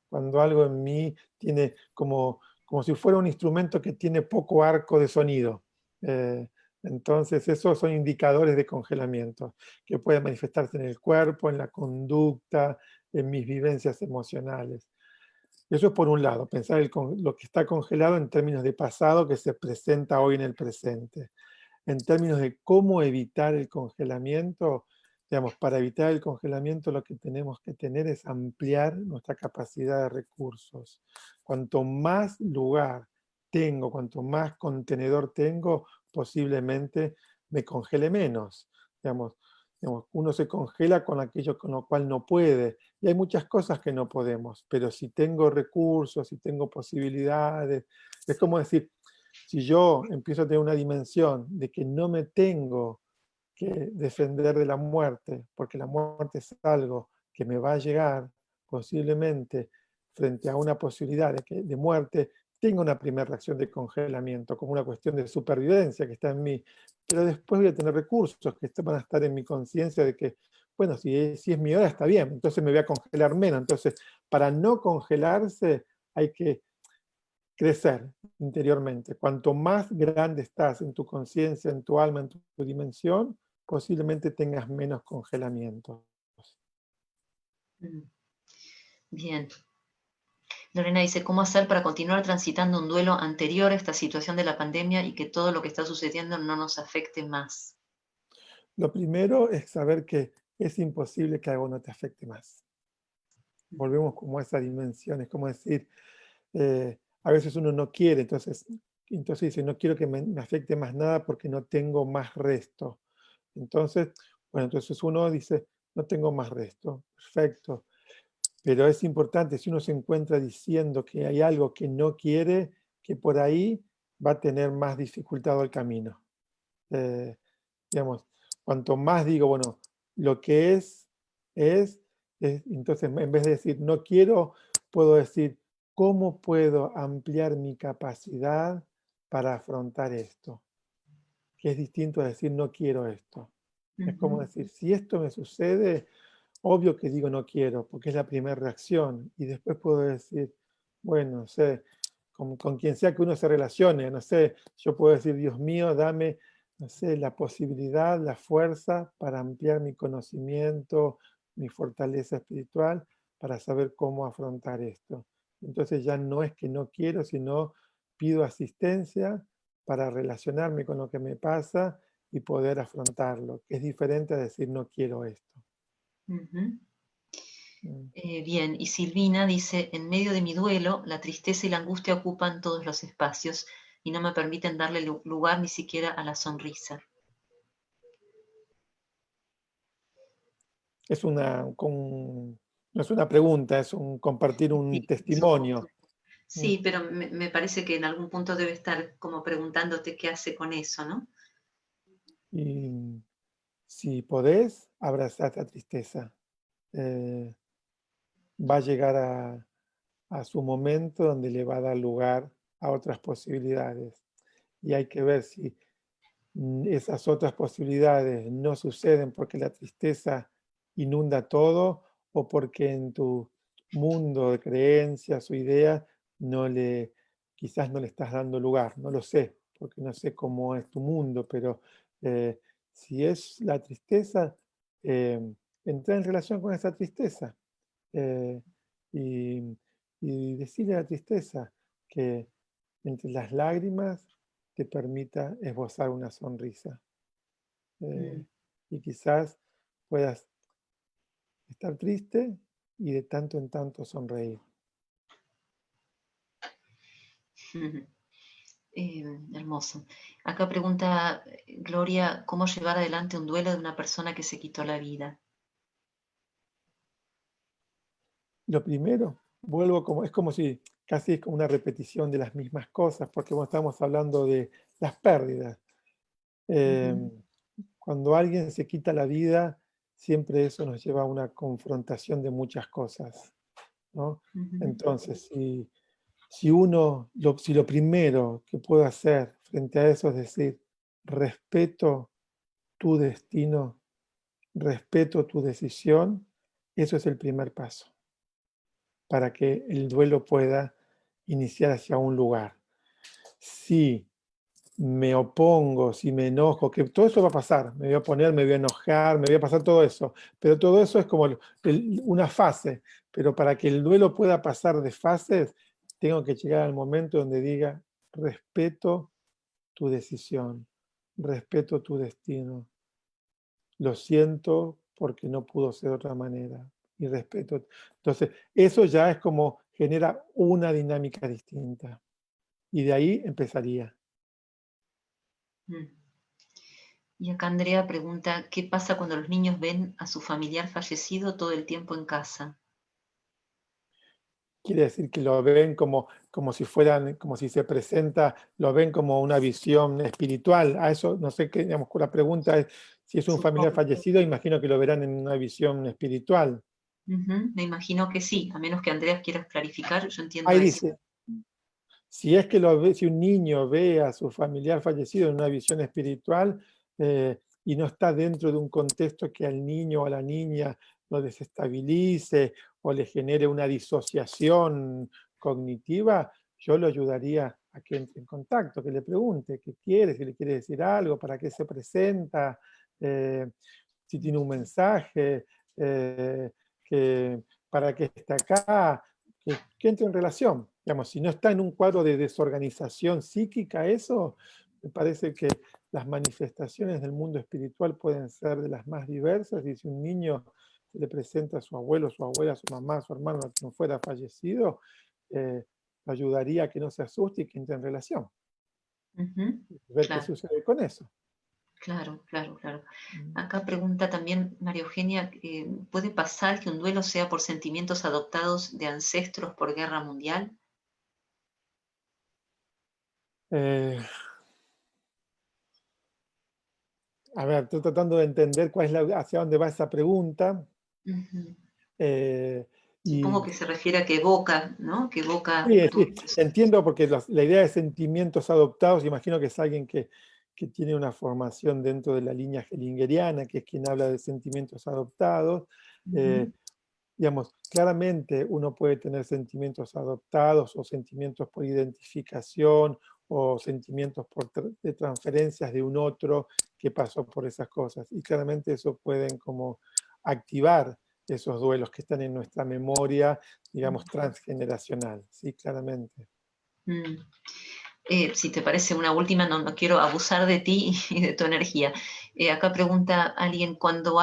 cuando algo en mí tiene como si fuera un instrumento que tiene poco arco de sonido. Entonces, esos son indicadores de congelamiento, que pueden manifestarse en el cuerpo, en la conducta, en mis vivencias emocionales. Eso es por un lado, pensar lo que está congelado en términos de pasado que se presenta hoy en el presente. En términos de cómo evitar el congelamiento, digamos, para evitar el congelamiento lo que tenemos que tener es ampliar nuestra capacidad de recursos. Cuanto más lugar tengo, cuanto más contenedor tengo, posiblemente me congele menos. Digamos, uno se congela con aquello con lo cual no puede. Y hay muchas cosas que no podemos, pero si tengo recursos, si tengo posibilidades, es como decir, si yo empiezo a tener una dimensión de que no me tengo que defender de la muerte, porque la muerte es algo que me va a llegar, posiblemente frente a una posibilidad de muerte, tengo una primera reacción de congelamiento, como una cuestión de supervivencia que está en mí, pero después voy a tener recursos que van a estar en mi conciencia de que, bueno, si es mi hora está bien, entonces me voy a congelar menos. Entonces, para no congelarse hay que crecer interiormente. Cuanto más grande estás en tu conciencia, en tu alma, en tu dimensión, posiblemente tengas menos congelamiento. Bien. Lorena dice, ¿cómo hacer para continuar transitando un duelo anterior a esta situación de la pandemia y que todo lo que está sucediendo no nos afecte más? Lo primero es saber que es imposible que algo no te afecte más. Volvemos como a esa dimensión, es como decir, a veces uno no quiere, entonces dice, no quiero que me afecte más nada porque no tengo más resto. Entonces, bueno, entonces uno dice, no tengo más resto, perfecto. Pero es importante, si uno se encuentra diciendo que hay algo que no quiere, que por ahí va a tener más dificultado el camino. Eh, digamos, cuanto más digo, bueno, lo que entonces en vez de decir no quiero, puedo decir cómo puedo ampliar mi capacidad para afrontar esto, que es distinto a decir no quiero esto. Es como decir, si esto me sucede, obvio que digo no quiero, porque es la primera reacción, y después puedo decir, bueno, no sé, con quien sea que uno se relacione, no sé, yo puedo decir, Dios mío, dame, no sé, la posibilidad, la fuerza para ampliar mi conocimiento, mi fortaleza espiritual, para saber cómo afrontar esto. Entonces ya no es que no quiero, sino pido asistencia para relacionarme con lo que me pasa y poder afrontarlo, que es diferente a decir no quiero esto. Ujú. Mm. Bien, y Silvina dice, en medio de mi duelo, la tristeza y la angustia ocupan todos los espacios y no me permiten darle lugar ni siquiera a la sonrisa. Es no es una pregunta, es compartir un Sí, es un punto. testimonio. Mm. Sí, pero me parece que en algún punto debe estar como preguntándote qué hace con eso, ¿no? Y si podés, abrazar la tristeza. Eh, Va a llegar a su momento donde le va a dar lugar a otras posibilidades. Y hay que ver si esas otras posibilidades no suceden porque la tristeza inunda todo o porque en tu mundo de creencias o ideas quizás no le estás dando lugar. No lo sé, porque no sé cómo es tu mundo, pero eh, si es la tristeza, eh, entra en relación con esa tristeza eh, y, y decirle a la tristeza que entre las lágrimas te permita esbozar una sonrisa. Mm. Y quizás puedas estar triste y de tanto en tanto sonreír. Hermoso. Acá pregunta Gloria, ¿cómo llevar adelante un duelo de una persona que se quitó la vida? Lo primero, es como si casi es como una repetición de las mismas cosas, porque cuando estamos hablando de las pérdidas. Eh, Cuando alguien se quita la vida, siempre eso nos lleva a una confrontación de muchas cosas, ¿no? Entonces, si lo primero que puedo hacer frente a eso es decir, respeto tu destino, respeto tu decisión, eso es el primer paso para que el duelo pueda iniciar hacia un lugar. Si me opongo, si me enojo, que todo eso va a pasar, me voy a poner, me voy a enojar, me voy a pasar todo eso, pero todo eso es como una fase, pero para que el duelo pueda pasar de fases, tengo que llegar al momento donde diga, respeto tu decisión, respeto tu destino, lo siento porque no pudo ser de otra manera, y respeto. Entonces, eso ya es como genera una dinámica distinta, y de ahí empezaría. Y acá Andrea pregunta, ¿qué pasa cuando los niños ven a su familiar fallecido todo el tiempo en casa? Quiere decir que lo ven como si fueran, como si se presenta, lo ven como una visión espiritual. A eso, no sé qué, digamos, la pregunta es, si es un familiar Supongo. fallecido, imagino que lo verán en una visión espiritual. Me imagino que sí, a menos que Andreas quieras clarificar, yo entiendo Ahí eso. dice, si es que lo ve, si un niño ve a su familiar fallecido en una visión espiritual y no está dentro de un contexto que al niño o a la niña lo desestabilice o le genere una disociación cognitiva, yo lo ayudaría a que entre en contacto, que le pregunte qué quiere, si le quiere decir algo, para qué se presenta, eh, si tiene un mensaje, para qué está acá, que entre en relación. Digamos, si no está en un cuadro de desorganización psíquica eso, me parece que las manifestaciones del mundo espiritual pueden ser de las más diversas, y si un niño se le presenta a su abuelo, su abuela, su mamá, su hermano, que no fuera fallecido, ayudaría a que no se asuste y que entre en relación. Ver qué Claro, sucede con eso. claro, claro, claro. Acá pregunta también María Eugenia, ¿puede pasar que un duelo sea por sentimientos adoptados de ancestros por guerra mundial? A ver, estoy tratando de entender hacia dónde va esa pregunta. Supongo que se refiere a que evoca, ¿no? Que evoca Sí, entiendo, porque la idea de sentimientos adoptados, imagino que es alguien que tiene una formación dentro de la línea hellingeriana, que es quien habla de sentimientos adoptados. Digamos, claramente uno puede tener sentimientos adoptados o sentimientos por identificación o sentimientos de transferencias de un otro que pasó por esas cosas. Y claramente eso pueden como activar esos duelos que están en nuestra memoria, digamos, transgeneracional, sí, claramente. Si te parece una última, no quiero abusar de ti y de tu energía. Acá pregunta alguien, cuando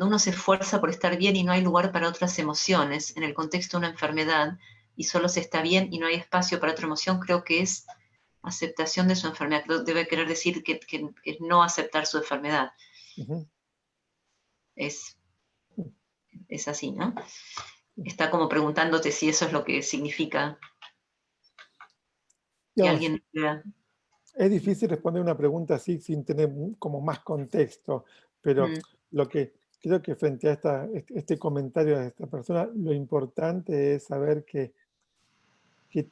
uno se esfuerza por estar bien y no hay lugar para otras emociones, en el contexto de una enfermedad, y solo se está bien y no hay espacio para otra emoción, creo que es aceptación de su enfermedad. Debe querer decir que es no aceptar su enfermedad. Es así, ¿no? Está como preguntándote si eso es lo que significa que Digamos, alguien... es difícil responder una pregunta así sin tener como más contexto, pero lo que creo que frente a este comentario de esta persona, lo importante es saber que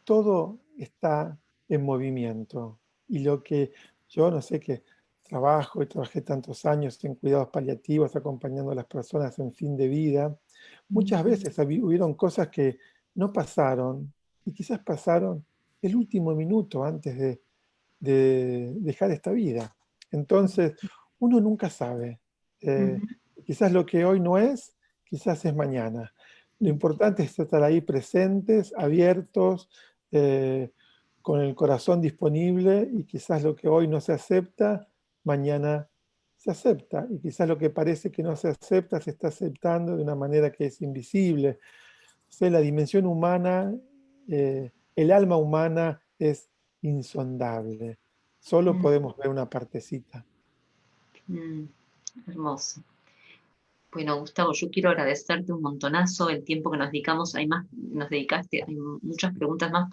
todo está en movimiento. Y lo que yo no sé, que trabajo y trabajé tantos años en cuidados paliativos, acompañando a las personas en fin de vida, muchas veces hubieron cosas que no pasaron, y quizás pasaron el último minuto antes de dejar esta vida. Entonces, uno nunca sabe. Quizás lo que hoy no es, quizás es mañana. Lo importante es estar ahí presentes, abiertos, con el corazón disponible, y quizás lo que hoy no se acepta, mañana se acepta. Y quizás lo que parece que no se acepta, se está aceptando de una manera que es invisible. O sea, la dimensión humana, el alma humana es insondable. Solo podemos ver una partecita. Hermoso. Bueno, Gustavo, yo quiero agradecerte un montonazo el tiempo que nos dedicamos. Nos dedicaste, hay muchas preguntas más,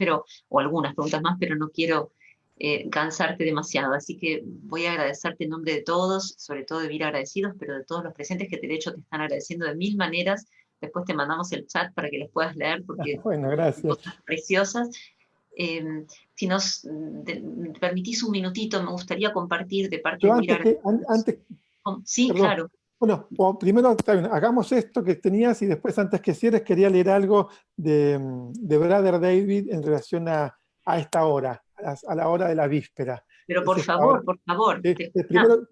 o algunas preguntas más, pero no quiero cansarte demasiado. Así que voy a agradecerte en nombre de todos, sobre todo de Vivir Agradecidos, pero de todos los presentes que de hecho te están agradeciendo de mil maneras. Después te mandamos el chat para que los puedas leer, porque Bueno, gracias. son cosas preciosas. Si nos permitís un minutito, me gustaría compartir de parte de Vivir Agradecidos. Sí, perdón. claro. Bueno, primero hagamos esto que tenías, y después, antes que cierres, quería leer algo de Brother David en relación a esta hora, a la hora de la víspera. Pero por favor, Primero,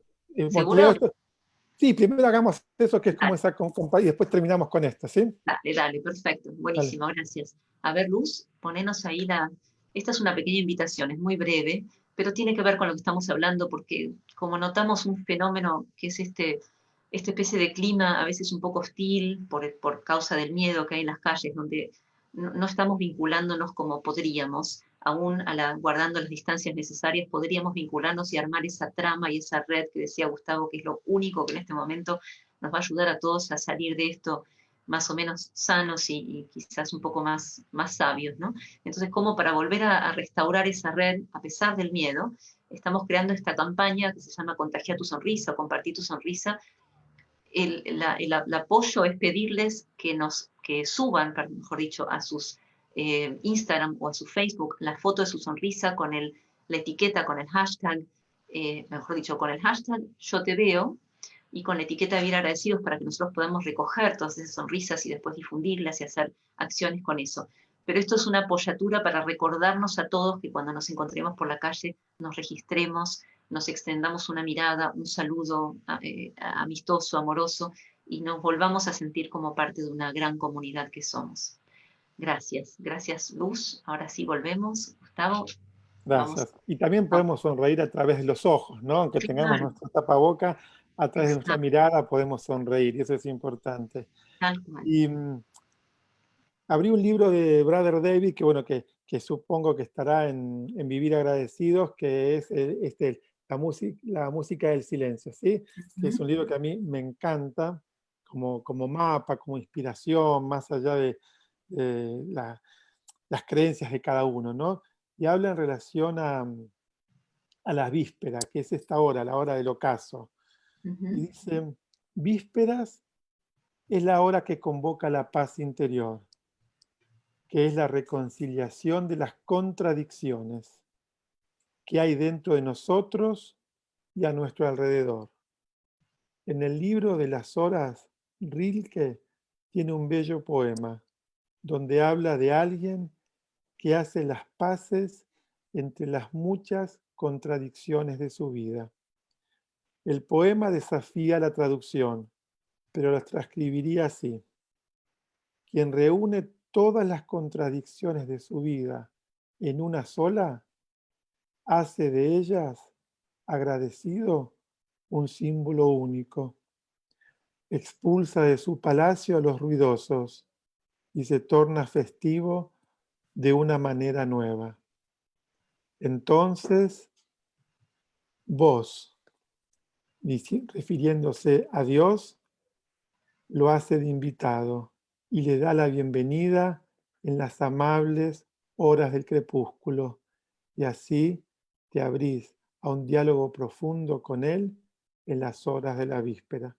¿seguro? Sí, primero hagamos eso, que es como esa, y después terminamos con esto, ¿sí? Dale, perfecto, buenísimo, gracias. A ver, Luz, ponenos ahí Esta es una pequeña invitación, es muy breve, pero tiene que ver con lo que estamos hablando, porque como notamos un fenómeno que es esta especie de clima a veces un poco hostil por causa del miedo que hay en las calles, donde no estamos vinculándonos como podríamos, aún guardando las distancias necesarias, podríamos vincularnos y armar esa trama y esa red que decía Gustavo, que es lo único que en este momento nos va a ayudar a todos a salir de esto más o menos sanos y quizás un poco más sabios, ¿no? Entonces, como para volver a restaurar esa red, a pesar del miedo, estamos creando esta campaña que se llama Contagia tu sonrisa o Compartir tu sonrisa. El apoyo es pedirles que suban, mejor dicho, a sus Instagram o a su Facebook la foto de su sonrisa con la etiqueta, con el hashtag, mejor dicho, con el hashtag yo te veo, y con la etiqueta de Vivir Agradecidos, para que nosotros podamos recoger todas esas sonrisas y después difundirlas y hacer acciones con eso. Pero esto es una apoyatura para recordarnos a todos que cuando nos encontremos por la calle nos registremos, nos extendamos una mirada, un saludo amistoso, amoroso, y nos volvamos a sentir como parte de una gran comunidad que somos. Gracias, gracias Luz. Ahora sí volvemos, Gustavo. Gracias. Y también podemos sonreír a través de los ojos, ¿no? Aunque tengamos nuestra tapaboca, a través de nuestra mirada podemos sonreír, y eso es importante. Tal cual. Y abrí un libro de Brother David, que bueno, que supongo que estará en Vivir Agradecidos, que es la música del silencio, ¿sí? Que es un libro que a mí me encanta, como mapa, como inspiración, más allá de las creencias de cada uno, ¿no? Y habla en relación a la víspera, que es esta hora, la hora del ocaso. Y dice, vísperas es la hora que convoca la paz interior, que es la reconciliación de las contradicciones que hay dentro de nosotros y a nuestro alrededor. En el libro de las horas, Rilke tiene un bello poema donde habla de alguien que hace las paces entre las muchas contradicciones de su vida. El poema desafía la traducción, pero lo transcribiría así. Quien reúne todas las contradicciones de su vida en una sola, hace de ellas, agradecido, un símbolo único. Expulsa de su palacio a los ruidosos y se torna festivo de una manera nueva. Entonces, vos, refiriéndose a Dios, lo hace de invitado y le da la bienvenida en las amables horas del crepúsculo, y así te abrís a un diálogo profundo con Él en las horas de la víspera.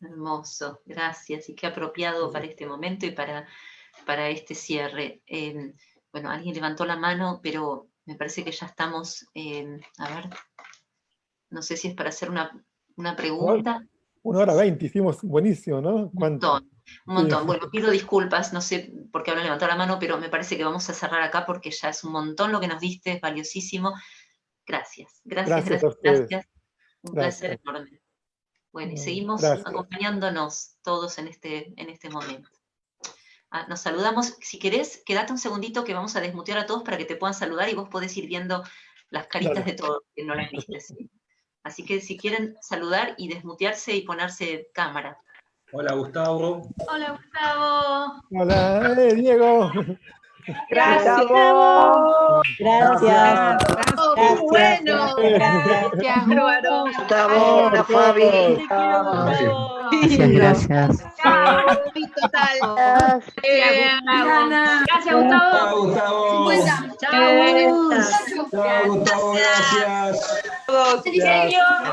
Hermoso, gracias. Y qué apropiado para este momento y para este cierre. Bueno, alguien levantó la mano, pero me parece que ya estamos, a ver, no sé si es para hacer una pregunta. 1:20, hicimos buenísimo, ¿no? Un montón. Sí. Bueno, pido disculpas, no sé por qué habrán levantado la mano, pero me parece que vamos a cerrar acá porque ya es un montón lo que nos diste, es valiosísimo. Gracias. Gracias a ustedes. Un placer enorme. Bueno, y seguimos acompañándonos todos en este momento. Nos saludamos. Si querés, quédate un segundito que vamos a desmutear a todos para que te puedan saludar y vos podés ir viendo las caritas de todos, que no las viste. ¿Sí? Así que si quieren saludar y desmutearse y ponerse cámara. Hola, Gustavo. Hola, Gustavo. Hola, Diego. Gracias. Gracias. Gracias. Bueno. Gracias, Bárbaro. Gustavo. Hola, Fabi. Te quiero, Gustavo. Gracias. Total. Gracias, Gustavo. Gustavo. Chao, Gustavo, gracias.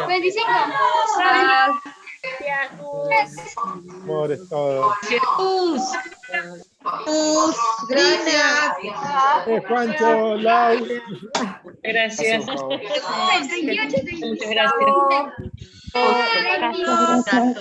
25. Amores todos. Gracias. Juancho, Lau. Gracias. 28. Muchas gracias. Gracias.